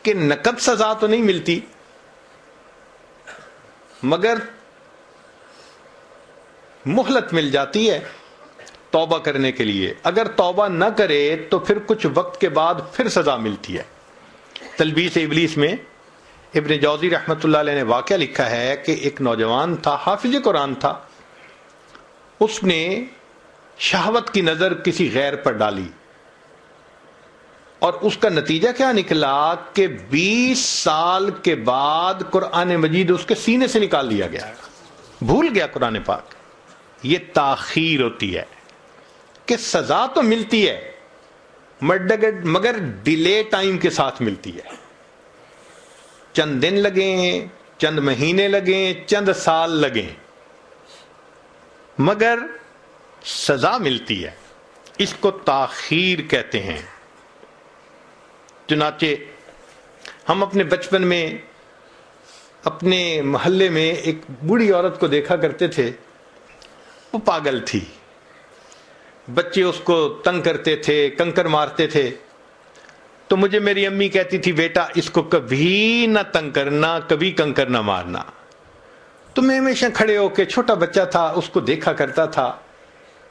کہ نقد سزا تو نہیں ملتی مگر مہلت مل جاتی ہے. توبہ کرنے کے لیے. اگر توبہ نہ کرے تو پھر کچھ وقت کے بعد پھر سزا ملتی ہے. تلبیس ابلیس میں ابن جوزی رحمۃ اللہ علیہ نے واقعہ لکھا ہے کہ ایک نوجوان تھا، حافظ قرآن تھا، اس نے شہوت کی نظر کسی غیر پر ڈالی اور اس کا نتیجہ کیا نکلا کہ 20 سال کے بعد قرآن مجید اس کے سینے سے نکال لیا گیا، بھول گیا قرآن پاک. یہ تاخیر ہوتی ہے کہ سزا تو ملتی ہے مگر ڈیلے ٹائم کے ساتھ ملتی ہے. چند دن لگیں، چند مہینے لگیں، چند سال لگیں، مگر سزا ملتی ہے. اس کو تاخیر کہتے ہیں. چنانچہ ہم اپنے بچپن میں اپنے محلے میں ایک بوڑھی عورت کو دیکھا کرتے تھے، وہ پاگل تھی. بچے اس کو تنگ کرتے تھے، کنکر مارتے تھے. تو مجھے میری امی کہتی تھی بیٹا اس کو کبھی نہ تنگ کرنا، کبھی کنکر نہ مارنا. تو میں ہمیشہ کھڑے ہو کے، چھوٹا بچہ تھا، اس کو دیکھا کرتا تھا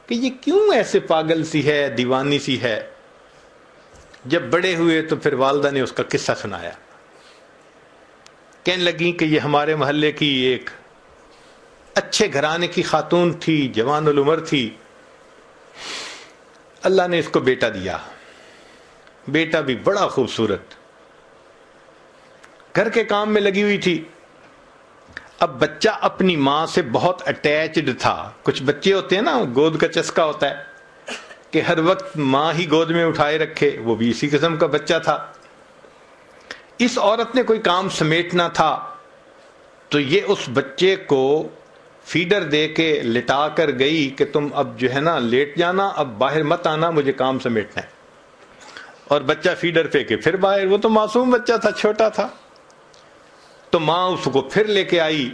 کہ یہ کیوں ایسے پاگل سی ہے، دیوانی سی ہے. جب بڑے ہوئے تو پھر والدہ نے اس کا قصہ سنایا. کہنے لگی کہ یہ ہمارے محلے کی ایک اچھے گھرانے کی خاتون تھی، جوان العمر تھی. اللہ نے اس کو بیٹا دیا، بیٹا بھی بڑا خوبصورت، گھر کے کام میں لگی ہوئی تھی. اب بچہ اپنی ماں سے بہت اٹیچڈ تھا. کچھ بچے ہوتے ہیں نا، گود کا چسکا ہوتا ہے کہ ہر وقت ماں ہی گود میں اٹھائے رکھے، وہ بھی اسی قسم کا بچہ تھا. اس عورت نے کوئی کام سمیٹنا تھا تو یہ اس بچے کو فیڈر دے کے لٹا کر گئی کہ تم اب جو ہے نا لیٹ جانا، اب باہر مت آنا، مجھے کام سمیٹنا ہے. اور بچہ فیڈر پہ کے پھر باہر. وہ تو معصوم بچہ تھا، چھوٹا تھا. تو ماں اس کو پھر لے کے آئی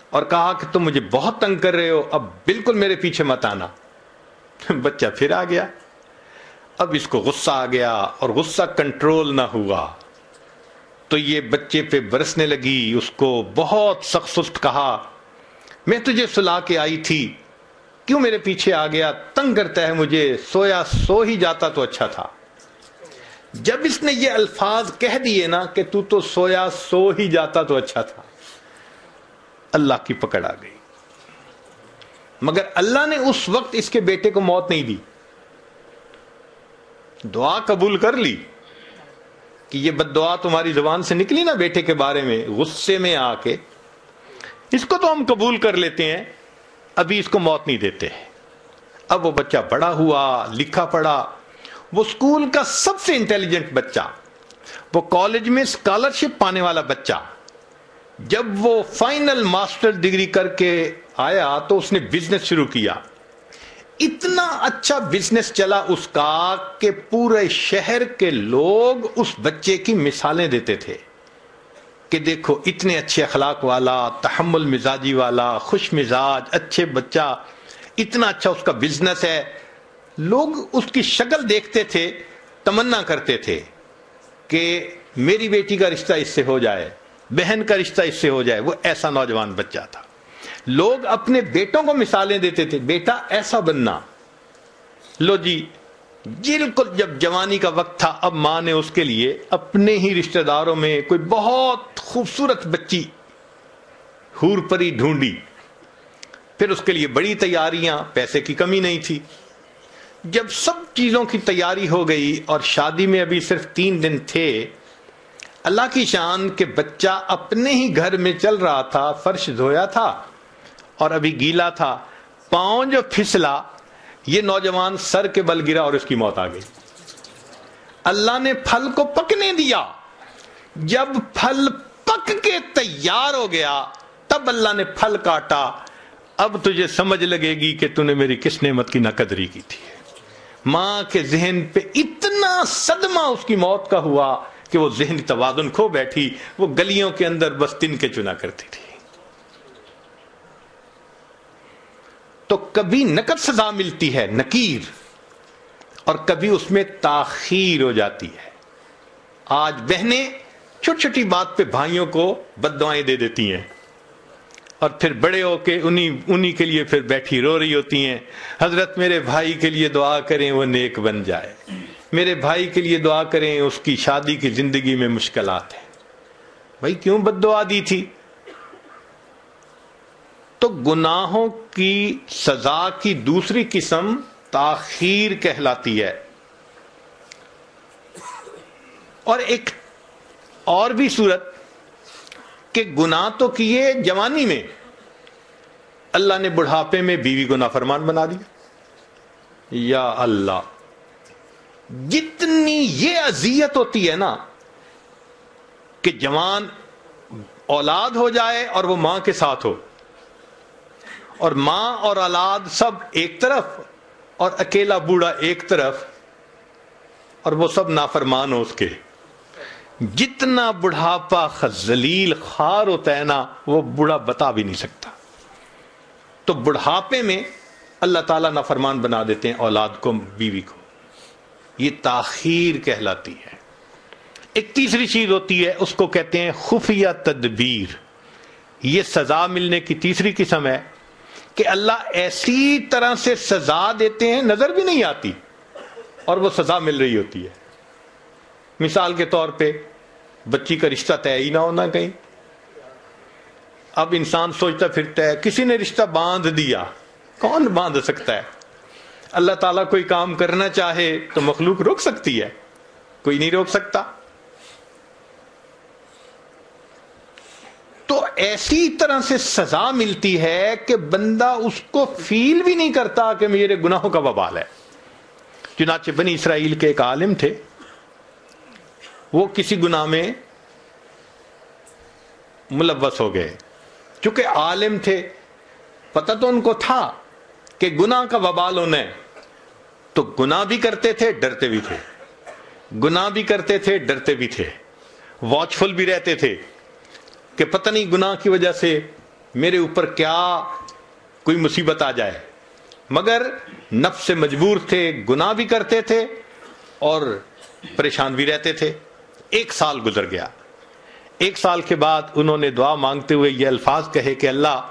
اور کہا کہ تم مجھے بہت تنگ کر رہے ہو، اب بالکل میرے پیچھے مت آنا. بچہ پھر آ گیا. اب اس کو غصہ آ گیا اور غصہ کنٹرول نہ ہوا تو یہ بچے پہ برسنے لگی. اس کو بہت سخت سست کہا، میں تجھے سلا کے آئی تھی، کیوں میرے پیچھے آ گیا، تنگ کرتا ہے مجھے، سویا سو ہی جاتا تو اچھا تھا. جب اس نے یہ الفاظ کہہ دیے نا کہ تو سویا سو ہی جاتا تو اچھا تھا، اللہ کی پکڑ آ گئی. مگر اللہ نے اس وقت اس کے بیٹے کو موت نہیں دی، دعا قبول کر لی کہ یہ بد دعا تمہاری زبان سے نکلی نا بیٹے کے بارے میں غصے میں آ کے، اس کو تو ہم قبول کر لیتے ہیں، ابھی اس کو موت نہیں دیتے. اب وہ بچہ بڑا ہوا، لکھا پڑھا، وہ اسکول کا سب سے انٹیلیجنٹ بچہ، وہ کالج میں اسکالرشپ پانے والا بچہ. جب وہ فائنل ماسٹر ڈگری کر کے آیا تو اس نے بزنس شروع کیا. اتنا اچھا بزنس چلا اس کا کہ پورے شہر کے لوگ اس بچے کی مثالیں دیتے تھے کہ دیکھو اتنے اچھے اخلاق والا، تحمل مزاجی والا، خوش مزاج، اچھے بچہ، اتنا اچھا اس کا بزنس ہے. لوگ اس کی شکل دیکھتے تھے، تمنا کرتے تھے کہ میری بیٹی کا رشتہ اس سے ہو جائے، بہن کا رشتہ اس سے ہو جائے. وہ ایسا نوجوان بچہ تھا. لوگ اپنے بیٹوں کو مثالیں دیتے تھے، بیٹا ایسا بننا. لو جی، بالکل جب جوانی کا وقت تھا، اب ماں نے اس کے لیے اپنے ہی رشتہ داروں میں کوئی بہت خوبصورت بچی حور پری ڈھونڈی. پھر اس کے لیے بڑی تیاریاں، پیسے کی کمی نہیں تھی. جب سب چیزوں کی تیاری ہو گئی اور شادی میں ابھی صرف 3 دن تھے، اللہ کی شان کہ بچہ اپنے ہی گھر میں چل رہا تھا، فرش دھویا تھا اور ابھی گیلا تھا، پاؤں جو پھسلا، یہ نوجوان سر کے بل گرا اور اس کی موت آ گئی. اللہ نے پھل کو پکنے دیا. جب پھل پک کے تیار ہو گیا تب اللہ نے پھل کاٹا. اب تجھے سمجھ لگے گی کہ تو نے میری کس نعمت کی ناقدری کی تھی. ماں کے ذہن پہ اتنا صدمہ اس کی موت کا ہوا کہ وہ ذہنی توازن کھو بیٹھی. وہ گلیوں کے اندر بس تن کے چنا کرتی تھی. تو کبھی نقد سزا ملتی ہے، نکیر، اور کبھی اس میں تاخیر ہو جاتی ہے. آج بہنیں چھوٹی چھوٹی بات پہ بھائیوں کو بد دعائیں دے دیتی ہیں. اور پھر بڑے ہو کے انہی کے لیے پھر بیٹھی رو رہی ہوتی ہیں، حضرت میرے بھائی کے لیے دعا کریں وہ نیک بن جائے، میرے بھائی کے لیے دعا کریں اس کی شادی کی زندگی میں مشکلات ہیں۔ بھائی کیوں بد دعا دی تھی؟ تو گناہوں کی سزا کی دوسری قسم تاخیر کہلاتی ہے، اور ایک اور بھی صورت کہ گناہ تو کیے جوانی میں، اللہ نے بڑھاپے میں بیوی کو نافرمان بنا دیا۔ یا اللہ، جتنی یہ اذیت ہوتی ہے نا کہ جوان اولاد ہو جائے اور وہ ماں کے ساتھ ہو، اور ماں اور اولاد سب ایک طرف اور اکیلا بوڑھا ایک طرف، اور وہ سب نافرمان ہو اس کے، جتنا بڑھاپا ذلیل خوار ہوتا ہے نا وہ بوڑھا بتا بھی نہیں سکتا۔ تو بڑھاپے میں اللہ تعالیٰ نافرمان بنا دیتے ہیں اولاد کو، بیوی کو، یہ تاخیر کہلاتی ہے۔ ایک تیسری چیز ہوتی ہے، اس کو کہتے ہیں خفیہ تدبیر۔ یہ سزا ملنے کی تیسری قسم ہے کہ اللہ ایسی طرح سے سزا دیتے ہیں نظر بھی نہیں آتی اور وہ سزا مل رہی ہوتی ہے۔ مثال کے طور پہ بچی کا رشتہ طے ہی نہ ہونا کہیں، اب انسان سوچتا پھرتا ہے کسی نے رشتہ باندھ دیا، کون باندھ سکتا ہے؟ اللہ تعالیٰ کوئی کام کرنا چاہے تو مخلوق روک سکتی ہے؟ کوئی نہیں روک سکتا۔ تو ایسی طرح سے سزا ملتی ہے کہ بندہ اس کو فیل بھی نہیں کرتا کہ میرے گناہوں کا وبال ہے۔ چنانچہ بنی اسرائیل کے ایک عالم تھے، وہ کسی گناہ میں ملوث ہو گئے، چونکہ عالم تھے، پتہ تو ان کو تھا کہ گناہ کا وبال ہونا ہے، تو گناہ بھی کرتے تھے ڈرتے بھی تھے، گناہ بھی کرتے تھے ڈرتے بھی تھے، واچفل بھی رہتے تھے کہ پتہ نہیں گناہ کی وجہ سے میرے اوپر کیا کوئی مصیبت آ جائے، مگر نفس سے مجبور تھے، گناہ بھی کرتے تھے اور پریشان بھی رہتے تھے۔ 1 سال گزر گیا۔ 1 سال کے بعد انہوں نے دعا مانگتے ہوئے یہ الفاظ کہے کہ اللہ،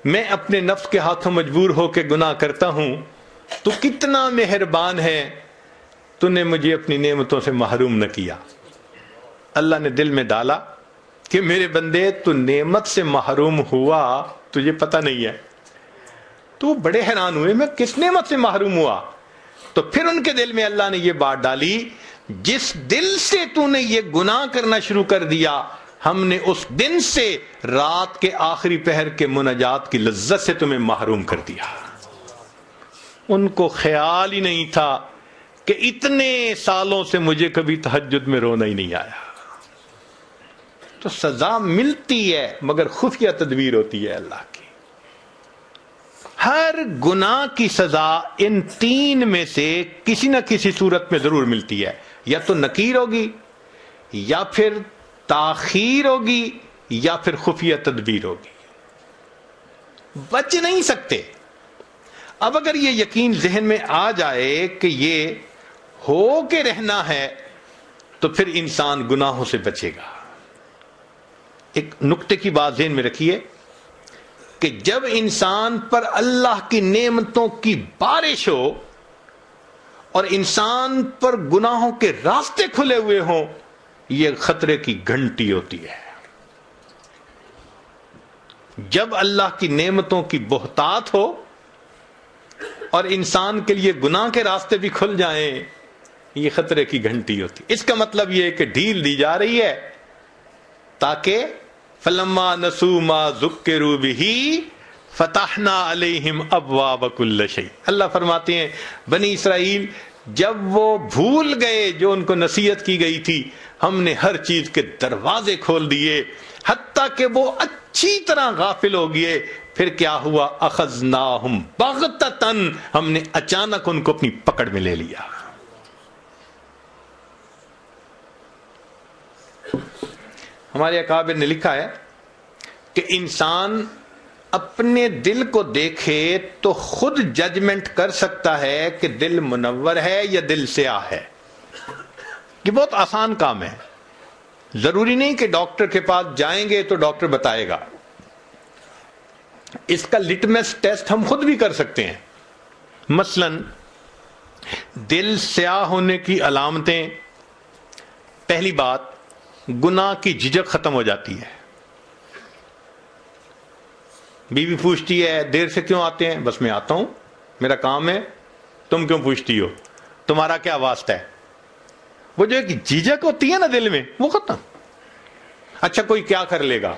میں اپنے نفس کے ہاتھوں مجبور ہو کے گناہ کرتا ہوں، تو کتنا مہربان ہے، تو نے مجھے اپنی نعمتوں سے محروم نہ کیا۔ اللہ نے دل میں ڈالا کہ میرے بندے تو نعمت سے محروم ہوا تجھے پتہ نہیں ہے۔ تو بڑے حیران ہوئے، میں کس نعمت سے محروم ہوا؟ تو پھر ان کے دل میں اللہ نے یہ بات ڈالی، جس دل سے تو نے یہ گناہ کرنا شروع کر دیا، ہم نے اس دن سے رات کے آخری پہر کے مناجات کی لذت سے تمہیں محروم کر دیا۔ ان کو خیال ہی نہیں تھا کہ اتنے سالوں سے مجھے کبھی تہجد میں رونا ہی نہیں آیا۔ تو سزا ملتی ہے مگر خفیہ تدبیر ہوتی ہے اللہ کی۔ ہر گناہ کی سزا ان 3 میں سے کسی نہ کسی صورت میں ضرور ملتی ہے، یا تو نکیر ہوگی، یا پھر تاخیر ہوگی، یا پھر خفیہ تدبیر ہوگی، بچ نہیں سکتے۔ اب اگر یہ یقین ذہن میں آ جائے کہ یہ ہو کے رہنا ہے تو پھر انسان گناہوں سے بچے گا۔ ایک نقطے کی بات ذہن میں رکھیے کہ جب انسان پر اللہ کی نعمتوں کی بارش ہو اور انسان پر گناہوں کے راستے کھلے ہوئے ہوں، یہ خطرے کی گھنٹی ہوتی ہے۔ جب اللہ کی نعمتوں کی بہتات ہو اور انسان کے لیے گناہ کے راستے بھی کھل جائیں، یہ خطرے کی گھنٹی ہوتی ہے۔ اس کا مطلب یہ ہے کہ ڈھیل دی جا رہی ہے تاکہ فلما نسوا ما ذکروا بہ فتحنا علیہم ابواب کل شیء۔ اللہ فرماتے ہیں بنی اسرائیل جب وہ بھول گئے جو ان کو نصیحت کی گئی تھی، ہم نے ہر چیز کے دروازے کھول دیے، حتیٰ کہ وہ اچھی طرح غافل ہو گئے۔ پھر کیا ہوا؟ اخذناہم بغتۃ، ہم نے اچانک ان کو اپنی پکڑ میں لے لیا۔ ہمارے اکابر نے لکھا ہے کہ انسان اپنے دل کو دیکھے تو خود ججمنٹ کر سکتا ہے کہ دل منور ہے یا دل سیاہ ہے۔ یہ بہت آسان کام ہے، ضروری نہیں کہ ڈاکٹر کے پاس جائیں گے تو ڈاکٹر بتائے گا، اس کا لٹمس ٹیسٹ ہم خود بھی کر سکتے ہیں. مثلا دل سیاہ ہونے کی علامتیں، پہلی بات گناہ کی جھجک ختم ہو جاتی ہے. بیوی پوچھتی ہے دیر سے کیوں آتے ہیں؟ بس میں آتا ہوں، میرا کام ہے. تم کیوں پوچھتی ہو؟ تمہارا کیا واسطہ ہے؟ وہ جو ایک جھجک ہوتی ہے نا دل میں، وہ ختم. اچھا کوئی کیا کر لے گا؟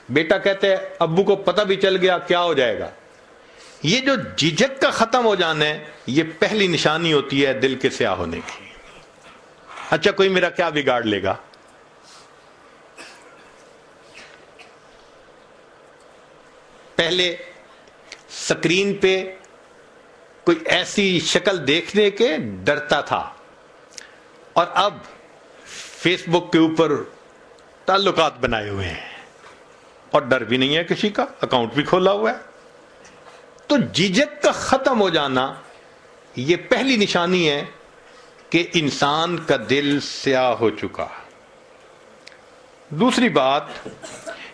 بیٹا کہتے ہیں ابو کو پتہ بھی چل گیا کیا ہو جائے گا. یہ جو جھجک کا ختم ہو جانا ہے، یہ پہلی نشانی ہوتی ہے دل کے سیاہ ہونے کی. اچھا کوئی میرا کیا بگاڑ لے گا؟ پہلے سکرین پہ کوئی ایسی شکل دیکھنے کے ڈرتا تھا، اور اب فیس بک کے اوپر تعلقات بنائے ہوئے ہیں اور ڈر بھی نہیں ہے کسی کا، اکاؤنٹ بھی کھولا ہوا ہے. تو جھجک کا ختم ہو جانا یہ پہلی نشانی ہے کہ انسان کا دل سیاہ ہو چکا. دوسری بات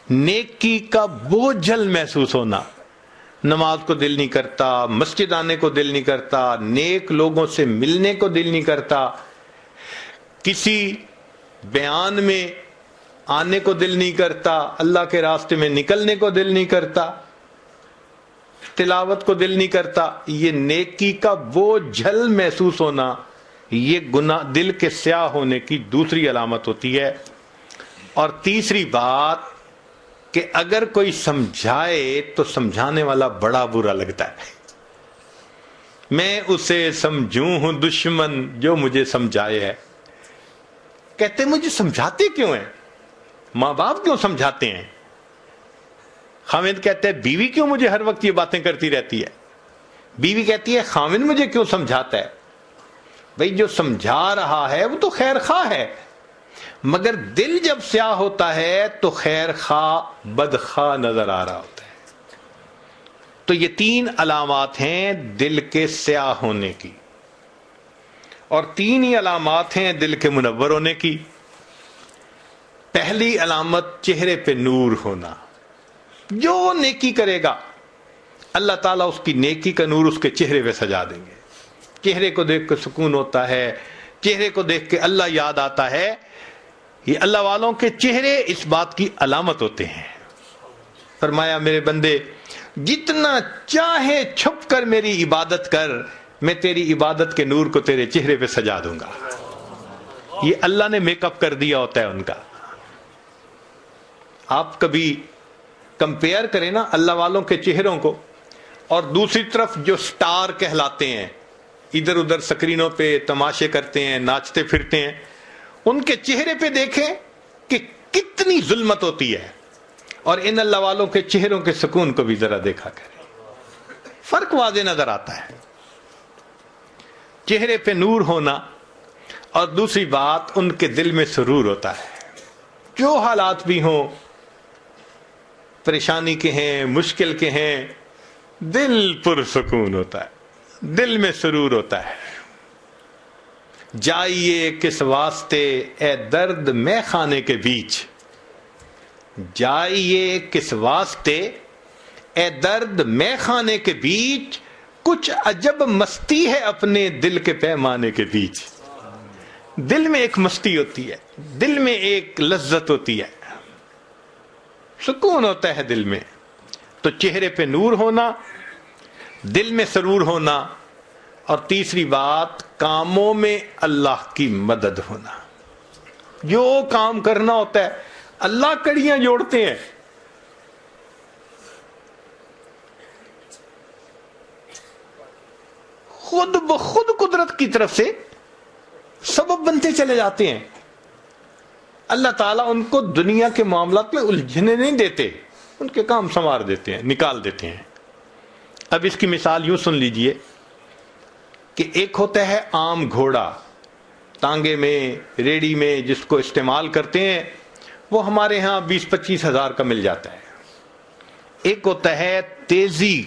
نیکی کا بوجھل محسوس ہونا. نماز کو دل نہیں کرتا، مسجد آنے کو دل نہیں کرتا، نیک لوگوں سے ملنے کو دل نہیں کرتا، کسی بیان میں آنے کو دل نہیں کرتا، اللہ کے راستے میں نکلنے کو دل نہیں کرتا، تلاوت کو دل نہیں کرتا. یہ نیکی کا بوجھل محسوس ہونا، یہ گناہ دل کے سیاہ ہونے کی دوسری علامت ہوتی ہے. اور تیسری بات کہ اگر کوئی سمجھائے تو سمجھانے والا بڑا برا لگتا ہے. میں اسے سمجھوں ہوں دشمن جو مجھے سمجھائے ہے. کہتے مجھے سمجھاتے کیوں ہیں؟ ماں باپ کیوں سمجھاتے ہیں؟ خاوند کہتے ہیں بیوی کیوں مجھے ہر وقت یہ باتیں کرتی رہتی ہے؟ بیوی کہتی ہے خاوند مجھے کیوں سمجھاتا ہے؟ بھئی جو سمجھا رہا ہے وہ تو خیر خواہ ہے، مگر دل جب سیاہ ہوتا ہے تو خیر خواہ بدخواہ نظر آ رہا ہوتا ہے. تو یہ تین علامات ہیں دل کے سیاہ ہونے کی، اور تین ہی علامات ہیں دل کے منور ہونے کی. پہلی علامت چہرے پہ نور ہونا. جو نیکی کرے گا اللہ تعالیٰ اس کی نیکی کا نور اس کے چہرے پہ سجا دیں گے. چہرے کو دیکھ کے سکون ہوتا ہے، چہرے کو دیکھ کے اللہ یاد آتا ہے. یہ اللہ والوں کے چہرے اس بات کی علامت ہوتے ہیں. فرمایا میرے بندے جتنا چاہے چھپ کر میری عبادت کر، میں تیری عبادت کے نور کو تیرے چہرے پہ سجا دوں گا. یہ اللہ نے میک اپ کر دیا ہوتا ہے ان کا. آپ کبھی کمپیئر کریں نا اللہ والوں کے چہروں کو اور دوسری طرف جو سٹار کہلاتے ہیں، ادھر ادھر سکرینوں پہ تماشے کرتے ہیں، ناچتے پھرتے ہیں، ان کے چہرے پہ دیکھیں کہ کتنی ظلمت ہوتی ہے، اور ان اللہ والوں کے چہروں کے سکون کو بھی ذرا دیکھا کریں. فرق واضح نظر آتا ہے. چہرے پہ نور ہونا، اور دوسری بات ان کے دل میں سرور ہوتا ہے. جو حالات بھی ہوں، پریشانی کے ہیں، مشکل کے ہیں، دل پرسکون ہوتا ہے، دل میں سرور ہوتا ہے. جائیے کس واسطے اے درد میں خانے کے بیچ، جائیے کس واسطے اے درد میں خانے کے بیچ، کچھ عجب مستی ہے اپنے دل کے پیمانے کے بیچ. دل میں ایک مستی ہوتی ہے، دل میں ایک لذت ہوتی ہے، سکون ہوتا ہے دل میں. تو چہرے پہ نور ہونا، دل میں سرور ہونا، اور تیسری بات کاموں میں اللہ کی مدد ہونا. جو کام کرنا ہوتا ہے اللہ کڑیاں جوڑتے ہیں. خود بخود قدرت کی طرف سے سبب بنتے چلے جاتے ہیں. اللہ تعالیٰ ان کو دنیا کے معاملات میں الجھنے نہیں دیتے، ان کے کام سنوار دیتے ہیں، نکال دیتے ہیں. اب اس کی مثال یوں سن لیجئے کہ ایک ہوتا ہے عام گھوڑا، ٹانگے میں، ریڑی میں جس کو استعمال کرتے ہیں، وہ ہمارے ہاں 20-25 ہزار کا مل جاتا ہے. ایک ہوتا ہے تیزی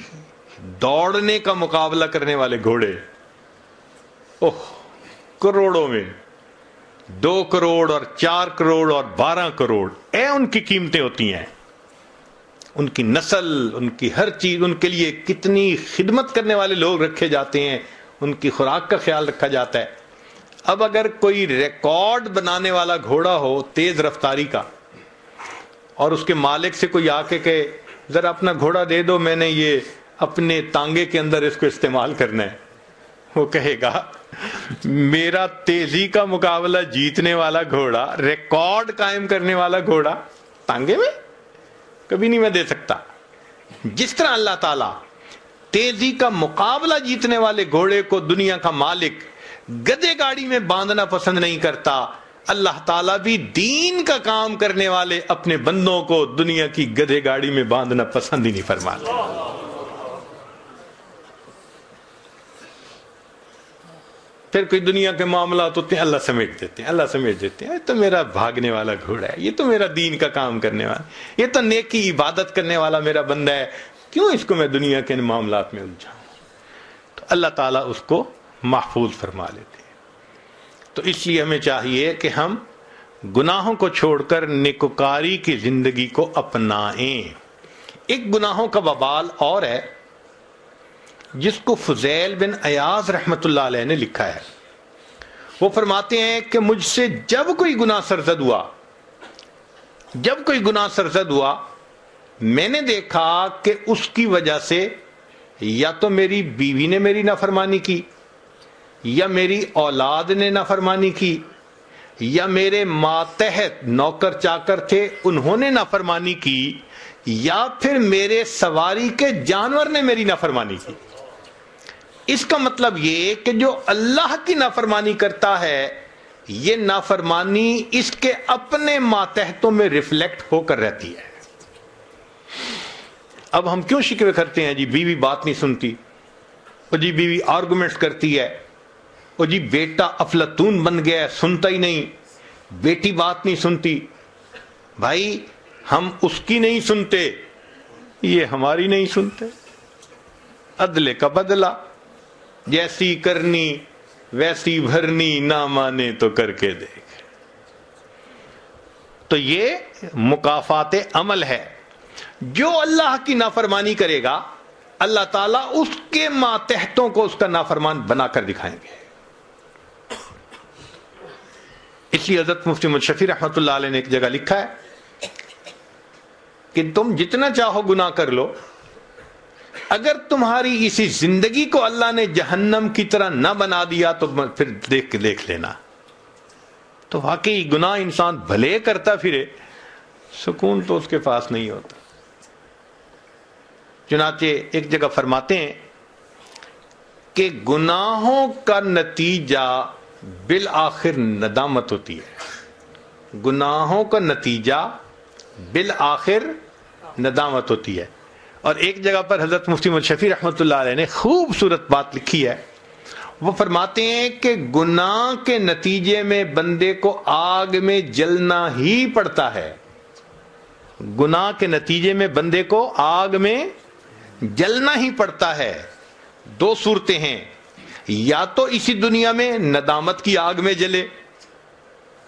دوڑنے کا مقابلہ کرنے والے گھوڑے، کروڑوں میں، 2 کروڑ اور 4 کروڑ اور 12 کروڑ ان کی قیمتیں ہوتی ہیں. ان کی نسل، ان کی ہر چیز، ان کے لیے کتنی خدمت کرنے والے لوگ رکھے جاتے ہیں، ان کی خوراک کا خیال رکھا جاتا ہے۔ اب اگر کوئی ریکارڈ بنانے والا گھوڑا ہو تیز رفتاری کا، اور اس کے مالک سے کوئی آ کے کہے ذرا اپنا گھوڑا دے دو، میں نے یہ اپنے تانگے کے اندر اس کو استعمال کرنا ہے، وہ کہے گا میرا تیزی کا مقابلہ جیتنے والا گھوڑا، ریکارڈ قائم کرنے والا گھوڑا تانگے میں کبھی نہیں میں دے سکتا۔ جس طرح اللہ تعالیٰ تیزی کا مقابلہ جیتنے والے گھوڑے کو دنیا کا مالک گدھے گاڑی میں باندھنا پسند نہیں کرتا، اللہ تعالیٰ بھی دین کا کام کرنے والے اپنے بندوں کو دنیا کی گدھے گاڑی میں باندھنا پسند ہی نہیں فرماتا۔ پھر کوئی دنیا کے معاملات ہوتے ہیں، اللہ سمیٹ دیتے ہیں، اللہ سمیٹ دیتے ہیں، یہ تو میرا بھاگنے والا گھوڑا ہے، یہ تو میرا دین کا کام کرنے والا، یہ تو نیکی عبادت کرنے والا میرا بندہ ہے، کیوں اس کو میں دنیا کے معاملات میں الجھاؤں؟ تو اللہ تعالیٰ اس کو محفوظ فرما لیتے ہیں۔ تو اس لیے ہمیں چاہیے کہ ہم گناہوں کو چھوڑ کر نیکوکاری کی زندگی کو اپنائیں۔ ایک گناہوں کا وبال اور ہے جس کو فضیل بن عیاض رحمت اللہ علیہ نے لکھا ہے۔ وہ فرماتے ہیں کہ مجھ سے جب کوئی گناہ سرزد ہوا میں نے دیکھا کہ اس کی وجہ سے یا تو میری بیوی نے میری نافرمانی کی، یا میری اولاد نے نافرمانی کی، یا میرے ماتحت نوکر چاکر تھے انہوں نے نافرمانی کی، یا پھر میرے سواری کے جانور نے میری نافرمانی کی۔ اس کا مطلب یہ کہ جو اللہ کی نافرمانی کرتا ہے یہ نافرمانی اس کے اپنے ماتحتوں میں ریفلیکٹ ہو کر رہتی ہے۔ اب ہم کیوں شکوے کرتے ہیں جی بیوی بات نہیں سنتی، اور جی بیوی آرگومنٹس کرتی ہے، اور جی بیٹا افلاطون بن گیا ہے سنتا ہی نہیں، بیٹی بات نہیں سنتی۔ بھائی ہم اس کی نہیں سنتے، یہ ہماری نہیں سنتے۔ عدلے کا بدلہ، جیسی کرنی ویسی بھرنی، نہ مانے تو کر کے دیکھ۔ تو یہ مکافات عمل ہے۔ جو اللہ کی نافرمانی کرے گا اللہ تعالیٰ اس کے ماتحتوں کو اس کا نافرمان بنا کر دکھائیں گے۔ اس لیے حضرت مفتی محمد شفیع رحمۃ اللہ علیہ نے ایک جگہ لکھا ہے کہ تم جتنا چاہو گناہ کر لو، اگر تمہاری اسی زندگی کو اللہ نے جہنم کی طرح نہ بنا دیا تو پھر دیکھ لینا۔ تو واقعی گناہ انسان بھلے کرتا پھرے، سکون تو اس کے پاس نہیں ہوتا۔ چنانچہ ایک جگہ فرماتے ہیں کہ گناہوں کا نتیجہ بالآخر ندامت ہوتی ہے، گناہوں کا نتیجہ بالآخر ندامت ہوتی ہے۔ اور ایک جگہ پر حضرت مفتی محمد شفیع رحمۃ اللہ علیہ نے خوبصورت بات لکھی ہے۔ وہ فرماتے ہیں کہ گناہ کے نتیجے میں بندے کو آگ میں جلنا ہی پڑتا ہے، گناہ کے نتیجے میں بندے کو آگ میں جلنا ہی پڑتا ہے۔ دو صورتیں ہیں، یا تو اسی دنیا میں ندامت کی آگ میں جلے،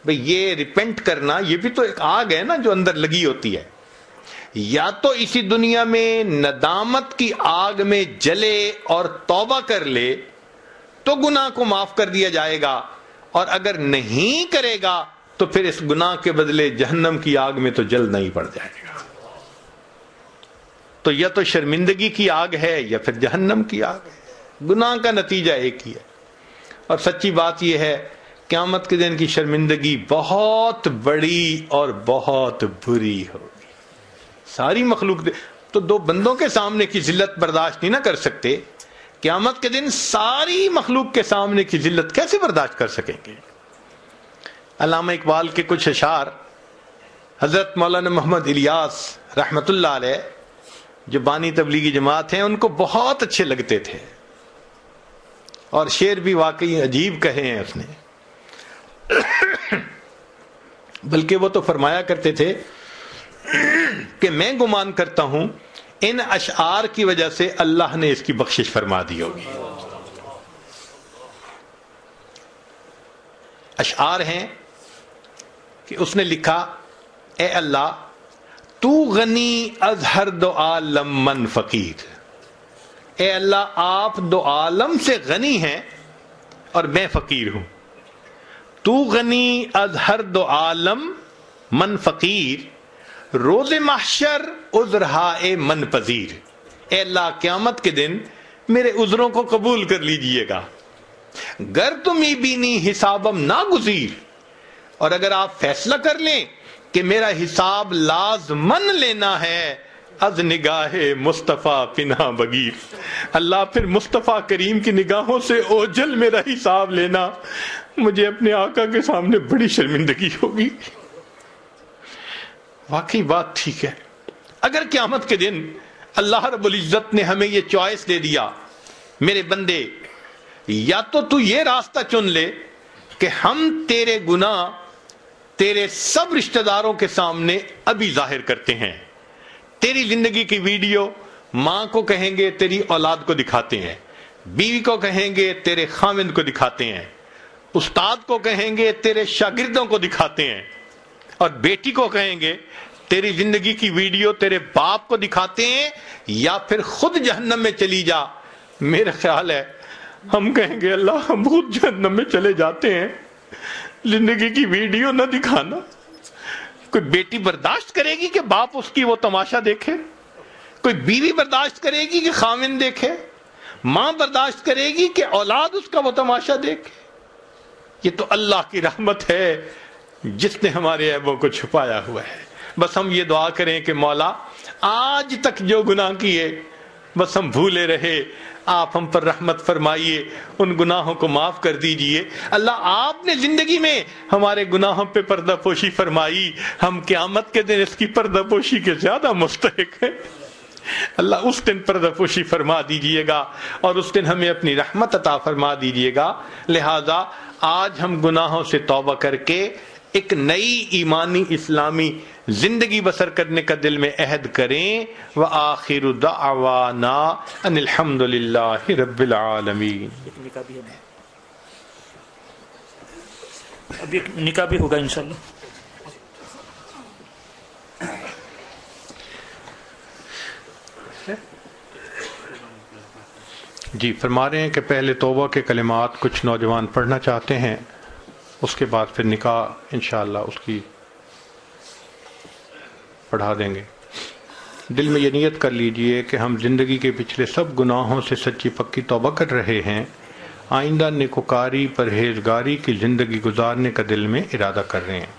بھئی یہ ریپینٹ کرنا یہ بھی تو ایک آگ ہے نا جو اندر لگی ہوتی ہے، یا تو اسی دنیا میں ندامت کی آگ میں جلے اور توبہ کر لے تو گناہ کو معاف کر دیا جائے گا، اور اگر نہیں کرے گا تو پھر اس گناہ کے بدلے جہنم کی آگ میں تو جلنا ہی پڑ جائے گا۔ تو یا تو شرمندگی کی آگ ہے یا پھر جہنم کی آگ ہے، گناہ کا نتیجہ ایک ہی ہے۔ اور سچی بات یہ ہے قیامت کے دن کی شرمندگی بہت بڑی اور بہت بری ہوگی۔ ساری مخلوق تو دو بندوں کے سامنے کی ذلت برداشت نہیں نہ کر سکتے، قیامت کے دن ساری مخلوق کے سامنے کی ذلت کیسے برداشت کر سکیں گے؟ علامہ اقبال کے کچھ اشعار حضرت مولانا محمد الیاس رحمت اللہ علیہ جو بانی تبلیغی جماعت ہیں ان کو بہت اچھے لگتے تھے، اور شعر بھی واقعی عجیب کہے ہیں اس نے۔ بلکہ وہ تو فرمایا کرتے تھے کہ میں گمان کرتا ہوں ان اشعار کی وجہ سے اللہ نے اس کی بخشش فرما دی ہوگی۔ اشعار ہیں کہ اس نے لکھا، اے اللہ تو غنی از ہر دو عالم من فقیر، اے اللہ آپ دو عالم سے غنی ہیں اور میں فقیر ہوں. تو غنی از ہر دو عالم من فقیر، روز محشر عذرہائے من پذیر. اے اللہ قیامت کے دن میرے عذروں کو قبول کر لیجئے گا. گر تمہیں بینی حسابم ناگزیر، اور اگر آپ فیصلہ کر لیں کہ میرا حساب لازمن لینا ہے، از نگاہ مصطفیٰ پناہ بگیر. اللہ پھر مصطفیٰ کریم کی نگاہوں سے اوجھل میرا حساب لینا، مجھے اپنے آقا کے سامنے بڑی شرمندگی ہوگی. واقعی بات ٹھیک ہے. اگر قیامت کے دن اللہ رب العزت نے ہمیں یہ چوائس دے دیا، میرے بندے یا تو یہ راستہ چن لے کہ ہم تیرے گناہ تیرے سب رشتہ داروں کے سامنے ابھی ظاہر کرتے ہیں، تیری زندگی کی ویڈیو ماں کو کہیں گے تیری اولاد کو دکھاتے ہیں، بیوی کو کہیں گے تیرے خاوند کو دکھاتے ہیں، استاد کو کہیں گے تیرے شاگردوں کو دکھاتے ہیں، اور بیٹی کو کہیں گے تیری زندگی کی ویڈیو تیرے باپ کو دکھاتے ہیں، یا پھر خود جہنم میں چلی جا. میرا خیال ہے ہم کہیں گے اللہ ہم خود جہنم میں چلے جاتے ہیں، زندگی کی ویڈیو نہ دکھانا. کوئی بیٹی برداشت کرے گی کہ باپ اس کی وہ تماشا دیکھے؟ کوئی بیوی برداشت کرے گی کہ خاوند دیکھے؟ ماں برداشت کرے گی کہ اولاد اس کا وہ تماشا دیکھے؟ یہ تو اللہ کی رحمت ہے جس نے ہمارے عیبوں کو چھپایا ہوا ہے. بس ہم یہ دعا کریں کہ مولا آج تک جو گناہ کیے بس ہم بھولے رہے، آپ ہم پر رحمت فرمائیے، ان گناہوں کو معاف کر دیجئے. اللہ آپ نے زندگی میں ہمارے گناہوں پہ پردہ پوشی فرمائی، ہم قیامت کے دن اس کی پردہ پوشی کے زیادہ مستحق ہیں. اللہ اس دن پردہ پوشی فرما دیجئے گا اور اس دن ہمیں اپنی رحمت عطا فرما دیجئے گا. لہذا آج ہم گناہوں سے توبہ کر کے ایک نئی ایمانی اسلامی زندگی بسر کرنے کا دل میں عہد کریں. وآخر دعوانا ان الحمد للہ رب العالمین. اب ایک نکاح بھی ہوگا انشاءاللہ. جی فرما رہے ہیں کہ پہلے توبہ کے کلمات کچھ نوجوان پڑھنا چاہتے ہیں، اس کے بعد پھر نکاح انشاءاللہ اس کی پڑھا دیں گے. دل میں یہ نیت کر لیجئے کہ ہم زندگی کے پچھلے سب گناہوں سے سچی پکی توبہ کر رہے ہیں، آئندہ نیکوکاری پرہیزگاری کی زندگی گزارنے کا دل میں ارادہ کر رہے ہیں.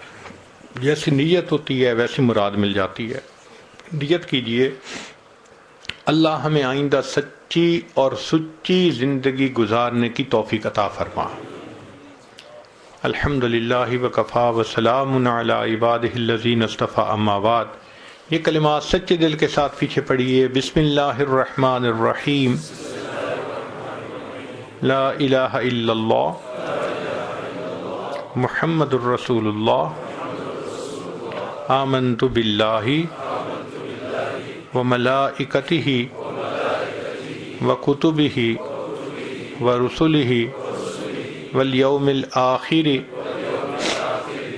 جیسی نیت ہوتی ہے ویسی مراد مل جاتی ہے. نیت کیجئے اللہ ہمیں آئندہ سچی اور سچی زندگی گزارنے کی توفیق عطا فرما. الحمدللہ وکفا وسلام علی عبادہ الذین اصطفی. اما بعد، یہ کلمات سچے دل کے ساتھ پیچھے پڑھیے. بسم اللہ الرحمن الرحیم. لا الہ الا اللہ محمد الرسول اللہ. آمنت باللہ وملائکتہ وکتبہ ورسلہ والیوم الآخر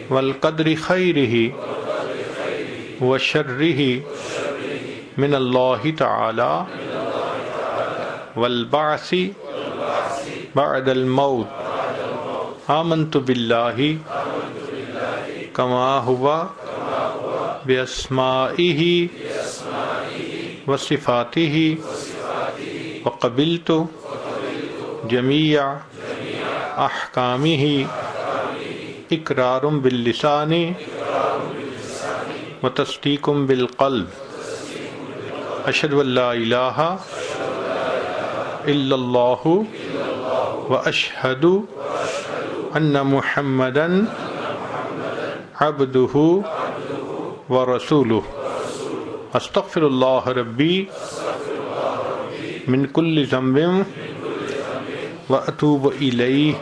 والقدر خیرہ وشرہ من اللہ تعالی والبعث بعد الموت. آمنت باللہ کما ہوا باسمائہ وصفاتہ وقبلت جمیع احکامہ اقرار باللسان وتصدیق بالقلب. اشہد ان لا الہ الا اللہ واشہد ان محمدا عبدہ ورسولہ. استغفر اللہ ربی من کل ذنب واتوب الیہ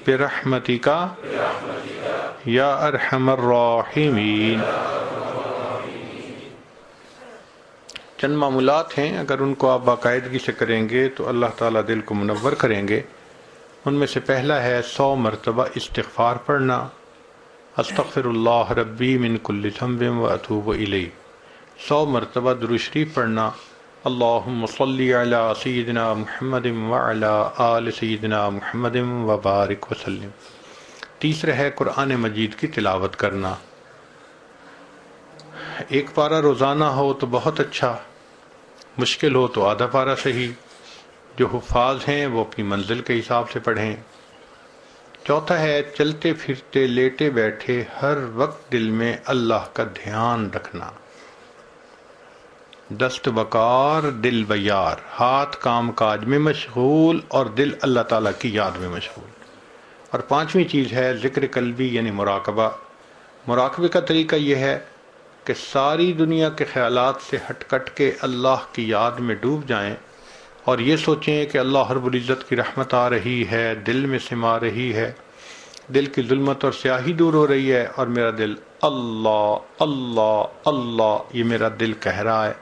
برحمتک یا ارحم الراحمین. چند معمولات ہیں، اگر ان کو آپ باقاعدگی سے کریں گے تو اللہ تعالیٰ دل کو منور کریں گے. ان میں سے پہلا ہے 100 مرتبہ استغفار پڑھنا، استغفر اللہ ربی من کل ذنب واتوب الیہ 100 مرتبہ درود شریف پڑھنا اللہم صلی علی سیدنا محمد وعلی آل سیدنا محمد وبارک وسلم۔ تیسرا ہے قرآن مجید کی تلاوت کرنا، ایک پارہ روزانہ ہو تو بہت اچھا، مشکل ہو تو آدھا پارہ صحیح، جو حفاظ ہیں وہ اپنی منزل کے حساب سے پڑھیں۔ چوتھا ہے چلتے پھرتے لیٹے بیٹھے ہر وقت دل میں اللہ کا دھیان رکھنا، دست بکار دل بیار، ہاتھ کام کاج میں مشغول اور دل اللہ تعالیٰ کی یاد میں مشغول۔ اور پانچویں چیز ہے ذکر قلبی یعنی مراقبہ۔ مراقبے کا طریقہ یہ ہے کہ ساری دنیا کے خیالات سے ہٹ کٹ کے اللہ کی یاد میں ڈوب جائیں اور یہ سوچیں کہ اللہ رب العزت کی رحمت آ رہی ہے، دل میں سما رہی ہے، دل کی ظلمت اور سیاہی دور ہو رہی ہے اور میرا دل اللہ اللہ اللہ یہ میرا دل کہہ رہا ہے۔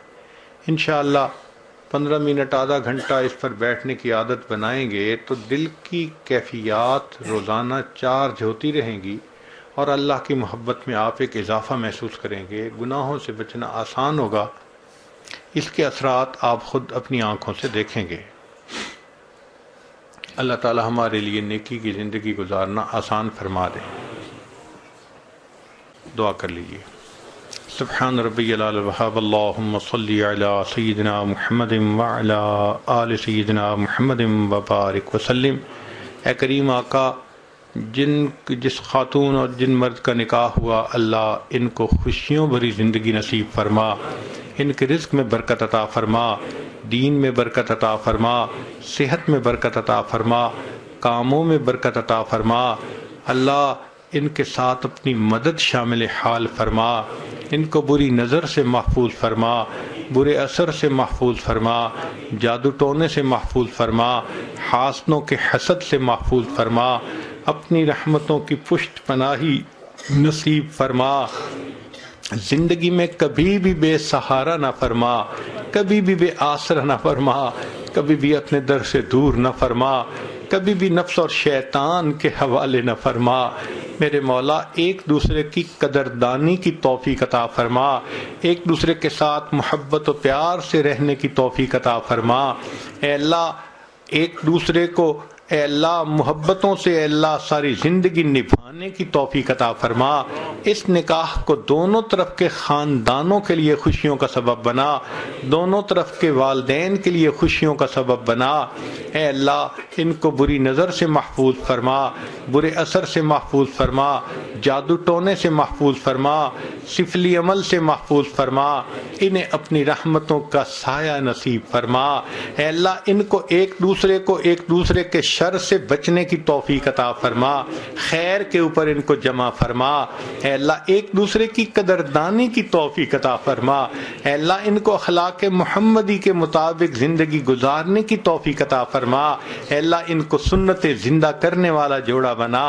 انشاءاللہ 15 منٹ آدھا گھنٹہ اس پر بیٹھنے کی عادت بنائیں گے تو دل کی کیفیات روزانہ چارج ہوتی رہیں گی اور اللہ کی محبت میں آپ ایک اضافہ محسوس کریں گے، گناہوں سے بچنا آسان ہوگا۔ اس کے اثرات آپ خود اپنی آنکھوں سے دیکھیں گے۔ اللہ تعالی ہمارے لیے نیکی کی زندگی گزارنا آسان فرما دے۔ دعا کر لیجیے۔ سبحان ربی العلی الوہاب اللہم صلی علی سیدنا محمد وعلی آل سیدنا محمد وبارک وسلم۔ اے کریم آقا، جس خاتون اور جن مرد کا نکاح ہوا، اللہ ان کو خوشیوں بھری زندگی نصیب فرما، ان کے رزق میں برکت عطا فرما، دین میں برکت عطا فرما، صحت میں برکت عطا فرما، کاموں میں برکت عطا فرما۔ اللہ ان کے ساتھ اپنی مدد شامل حال فرما، ان کو بری نظر سے محفوظ فرما، برے اثر سے محفوظ فرما، جادو ٹونے سے محفوظ فرما، حاسدوں کے حسد سے محفوظ فرما، اپنی رحمتوں کی پشت پناہی نصیب فرما، زندگی میں کبھی بھی بے سہارا نہ فرما، کبھی بھی بے آسرا نہ فرما، کبھی بھی اپنے در سے دور نہ فرما، کبھی بھی نفس اور شیطان کے حوالے نہ فرما۔ میرے مولا ایک دوسرے کی قدردانی کی توفیق عطا فرما، ایک دوسرے کے ساتھ محبت و پیار سے رہنے کی توفیق عطا فرما۔ اے اللہ ایک دوسرے کو اے اللہ محبتوں سے اے اللہ ساری زندگی نبھانے کی توفیق عطا فرما۔ اس نکاح کو دونوں طرف کے خاندانوں کے لیے خوشیوں کا سبب بنا، دونوں طرف کے والدین کے لیے خوشیوں کا سبب بنا۔ اے اللہ ان کو بری نظر سے محفوظ فرما، برے اثر سے محفوظ فرما، جادو ٹونے سے محفوظ فرما، سفلی عمل سے محفوظ فرما، انہیں اپنی رحمتوں کا سایہ نصیب فرما۔ اے اللہ ان کو ایک دوسرے کے شر سے بچنے کی توفیق عطا فرما، خیر کے اوپر ان کو جمع فرما۔ اے اللہ ایک دوسرے کی قدردانی کی توفیق عطا فرما۔ اے اللہ ان کو اخلاق محمدی کے مطابق زندگی گزارنے کی توفیق عطا فرما۔ اے اللہ ان کو سنت زندہ کرنے والا جوڑا بنا،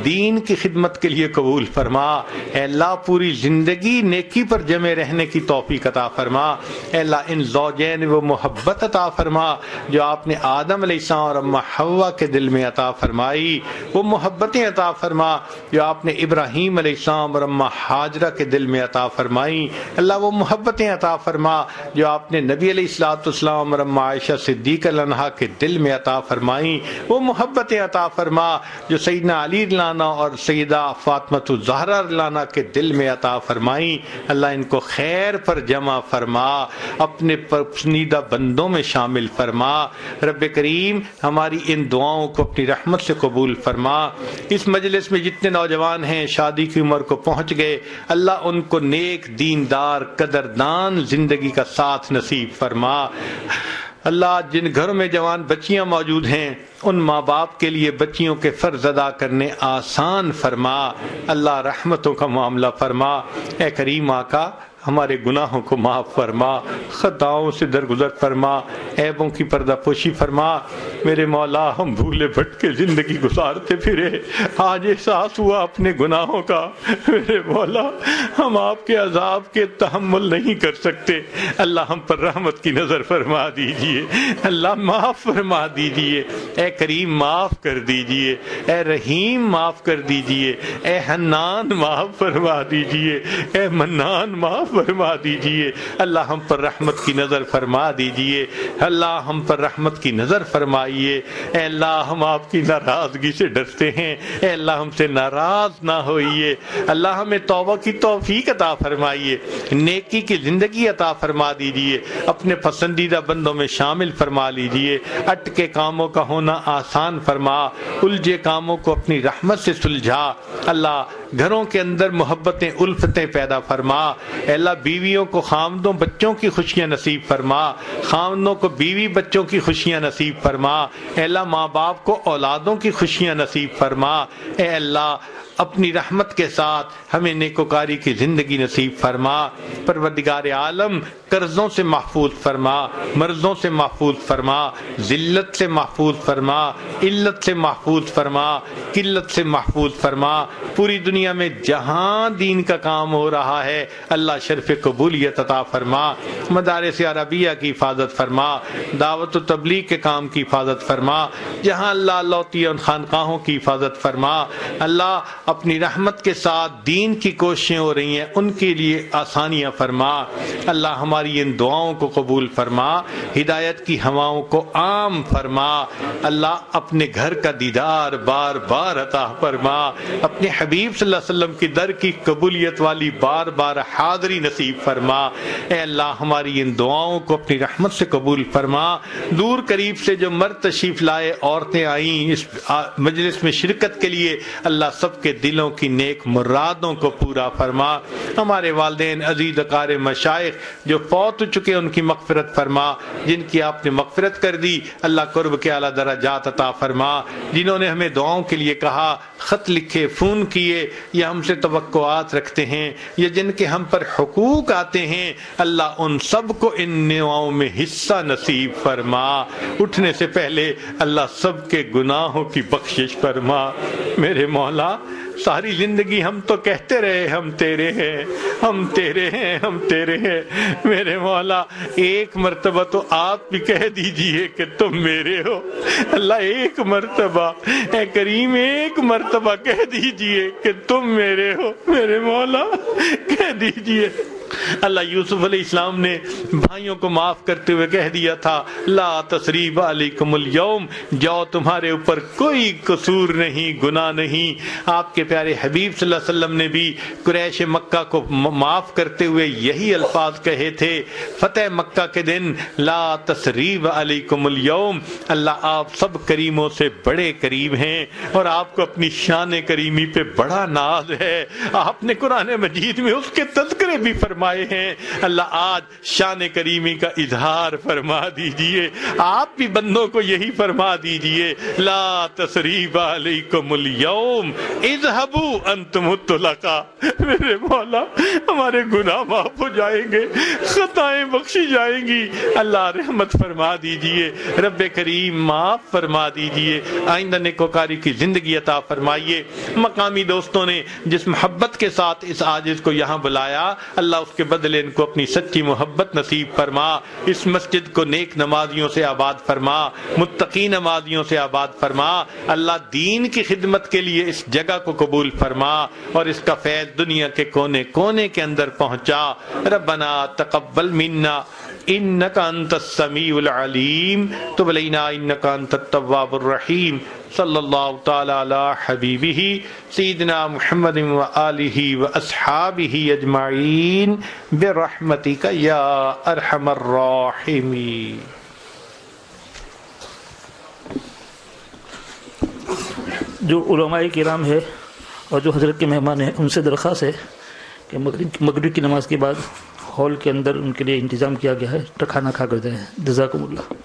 دین کی خدمت کے لیے قبول فرما۔ اے اللہ پوری زندگی نیکی پر جمے رہنے کی توفیق عطا فرما۔ اے اللہ ان زوجین وہ محبت عطا فرما جو آپ نے آدم علیہ السلام اور اماں حوا کے دل میں عطا فرمائی، وہ محبتیں عطا فرما جو آپ نے ابراہیم علیہ السلام اور اماں ہاجرہ کے دل میں عطا فرمائی۔ اللہ وہ محبتیں عطا فرما جو آپ نے نبی علیہ الصلوۃ والسلام اور اماں عائشہ صدیقہ عنہا کے دل میں عطا فرمائی۔ وہ محبتیں عطا فرما جو سیدنا علی لانا اور سیدہ فاطمہ الزہرا لانا کے دل میں عطا فرمائی۔ اللہ ان کو خیر پر جمع فرما، اپنے پسندیدہ بندوں میں شامل فرما۔ رب کریم ہماری ان دعاؤں کو اپنی رحمت سے قبول فرما۔ اس مجلس میں جتنے نوجوان ہیں شادی کی عمر کو پہنچ گئے، اللہ ان کو نیک دیندار قدردان زندگی کا ساتھ نصیب فرما۔ اللہ جن گھروں میں جوان بچیاں موجود ہیں ان ماں باپ کے لیے بچیوں کے فرض ادا کرنے آسان فرما۔ اللہ رحمتوں کا معاملہ فرما۔ اے کریم آقا ہمارے گناہوں کو معاف فرما، خطاؤں سے درگزر فرما، عیبوں کی پردہ پوشی فرما۔ میرے مولا ہم بھولے بھٹکے زندگی گزارتے پھرے، آج احساس ہوا اپنے گناہوں کا۔ میرے مولا ہم آپ کے عذاب کے تحمل نہیں کر سکتے، اللہ ہم پر رحمت کی نظر فرما دیجئے، اللہ معاف فرما دیجئے، اے کریم معاف کر دیجئے، اے رحیم معاف کر دیجئے، اے حنان معاف فرما دیجئے، اے منان معاف فرما دیجئے۔ اللہ ہم پر رحمت کی نظر فرما دیجئے، اللہ ہم پر رحمت کی نظر فرمائیے۔ اے اللہ ہم آپ کی ناراضگی سے ڈرتے ہیں، اے اللہ ہم سے ناراض نہ ہوئیے، اللہ ہمیں توبہ کی توفیق عطا فرمائیے، نیکی کی زندگی عطا فرما دیجئے، اپنے پسندیدہ بندوں میں شامل فرما لیجئے، اٹکے کاموں کا ہونا آسان فرما، الجھے کاموں کو اپنی رحمت سے سلجھا۔ اللہ گھروں کے اندر محبتیں الفتیں پیدا فرما، اے اللہ بیویوں کو خامدوں بچوں کی خوشیاں نصیب فرما، خامدوں کو بیوی بچوں کی خوشیاں نصیب فرما، اے اللہ ماں باپ کو اولادوں کی خوشیاں نصیب فرما، اے اللہ اپنی رحمت کے ساتھ ہمیں نیکوکاری کی زندگی نصیب فرما۔ پروردگار عالم قرضوں سے محفوظ فرما، مرضوں سے محفوظ فرما، ذلت سے محفوظ فرما، علت سے محفوظ فرما، قلت سے محفوظ فرما۔ پوری دنیا میں جہاں دین کا کام ہو رہا ہے اللہ شرف قبولیت عطا فرما، مدارس عربیہ کی حفاظت فرما، دعوت و تبلیغ کے کام کی حفاظت فرما، جہاں اللہ لوتی ان خانقاہوں کی حفاظت فرما۔ اللہ اپنی رحمت کے ساتھ دین کی کوششیں ہو رہی ہیں ان کے لیے آسانیاں فرما۔ اللہ ہماری ان دعاؤں کو قبول فرما، ہدایت کی ہواؤں کو عام فرما۔ اللہ اپنے گھر کا دیدار بار بار عطا فرما، اپنے حبیب صلی اللہ علیہ وسلم کی در کی قبولیت والی بار بار حاضری نصیب فرما۔ اے اللہ ہماری ان دعاؤں کو اپنی رحمت سے قبول فرما۔ دور قریب سے جو مرد تشریف لائے عورتیں آئیں اس مجلس میں شرکت کے لیے، اللہ سب کے دلوں کی نیک مرادوں کو پورا فرما۔ ہمارے والدین عزیز اقارب مشائخ جو فوت ہو چکے ان کی مغفرت فرما، جن کی آپ نے مغفرت کر دی اللہ قرب کے اعلیٰ درجات عطا فرما۔ جنہوں نے ہمیں دعاؤں کے لیے کہا، خط لکھے، فون کیے یا ہم سے توقعات رکھتے ہیں یا جن کے ہم پر حقوق آتے ہیں، اللہ ان سب کو ان دعاؤں میں حصہ نصیب فرما۔ اٹھنے سے پہلے اللہ سب کے گناہوں کی بخشش فرما۔ میرے مولا ساری زندگی ہم تو کہتے رہے ہم تیرے ہیں، ہم تیرے ہیں، ہم تیرے ہیں۔ میرے مولا ایک مرتبہ تو آپ بھی کہہ دیجئے کہ تم میرے ہو۔ اللہ ایک مرتبہ، اے کریم ایک مرتبہ کہہ دیجئے کہ تم میرے ہو۔ میرے مولا کہہ دیجئے۔ اللہ یوسف علیہ السلام نے بھائیوں کو معاف کرتے ہوئے کہہ دیا تھا، لا تثریب علیکم اليوم، جاؤ تمہارے اوپر کوئی قصور نہیں، گناہ نہیں۔ آپ کے پیارے حبیب صلی اللہ علیہ وسلم نے بھی قریش مکہ کو معاف کرتے ہوئے یہی الفاظ کہے تھے فتح مکہ کے دن، لا تثریب علیکم اليوم، اللہ آپ سب کریموں سے بڑے کریم ہیں اور آپ کو اپنی شان کریمی پہ بڑا ناز ہے۔ آپ نے قرآن مجید میں اس کے تذکرے بھی فرمائے ہیں۔ اللہ آج شان کریمی کا اظہار فرما دیجئے، آپ بھی بندوں کو یہی فرما دیجئے، لا تثریب علیکم اليوم اذهبوا انتم الطلقاء۔ میرے مولا ہمارے گناہ معاف ہو جائیں گے، خطائیں بخشی جائیں گی، اللہ رحمت فرما دیجئے، رب کریم معاف فرما دیجئے، آئندہ نیکوکاری کی زندگی عطا فرمائیے۔ مقامی دوستوں نے جس محبت کے ساتھ اس عاجز کو یہاں بلایا، اللہ اس کے بدلے ان کو اپنی سچی محبت نصیب فرما۔ اس مسجد کو نیک نمازیوں سے آباد فرما، متقی نمازیوں سے آباد فرما۔ اللہ دین کی خدمت کے لیے اس جگہ کو قبول فرما اور اس کا فیض دنیا کے کونے کونے کے اندر پہنچا۔ ربنا تقبل منا انک انت السمیع العلیم، تب علینا انک انت التواب الرحیم۔ صلی اللہ تعالی علی حبیبہ سیدنا محمد و آلہ و اصحابہ اجمعین برحمتک یا ارحم الراحمین۔ جو علماء کرام ہے اور جو حضرت کے مہمان ہیں ان سے درخواست ہے کہ مغرب کی نماز کے بعد ہال کے اندر ان کے لیے انتظام کیا گیا ہے، کھانا کھا کر جائیں۔ جزاکم اللہ۔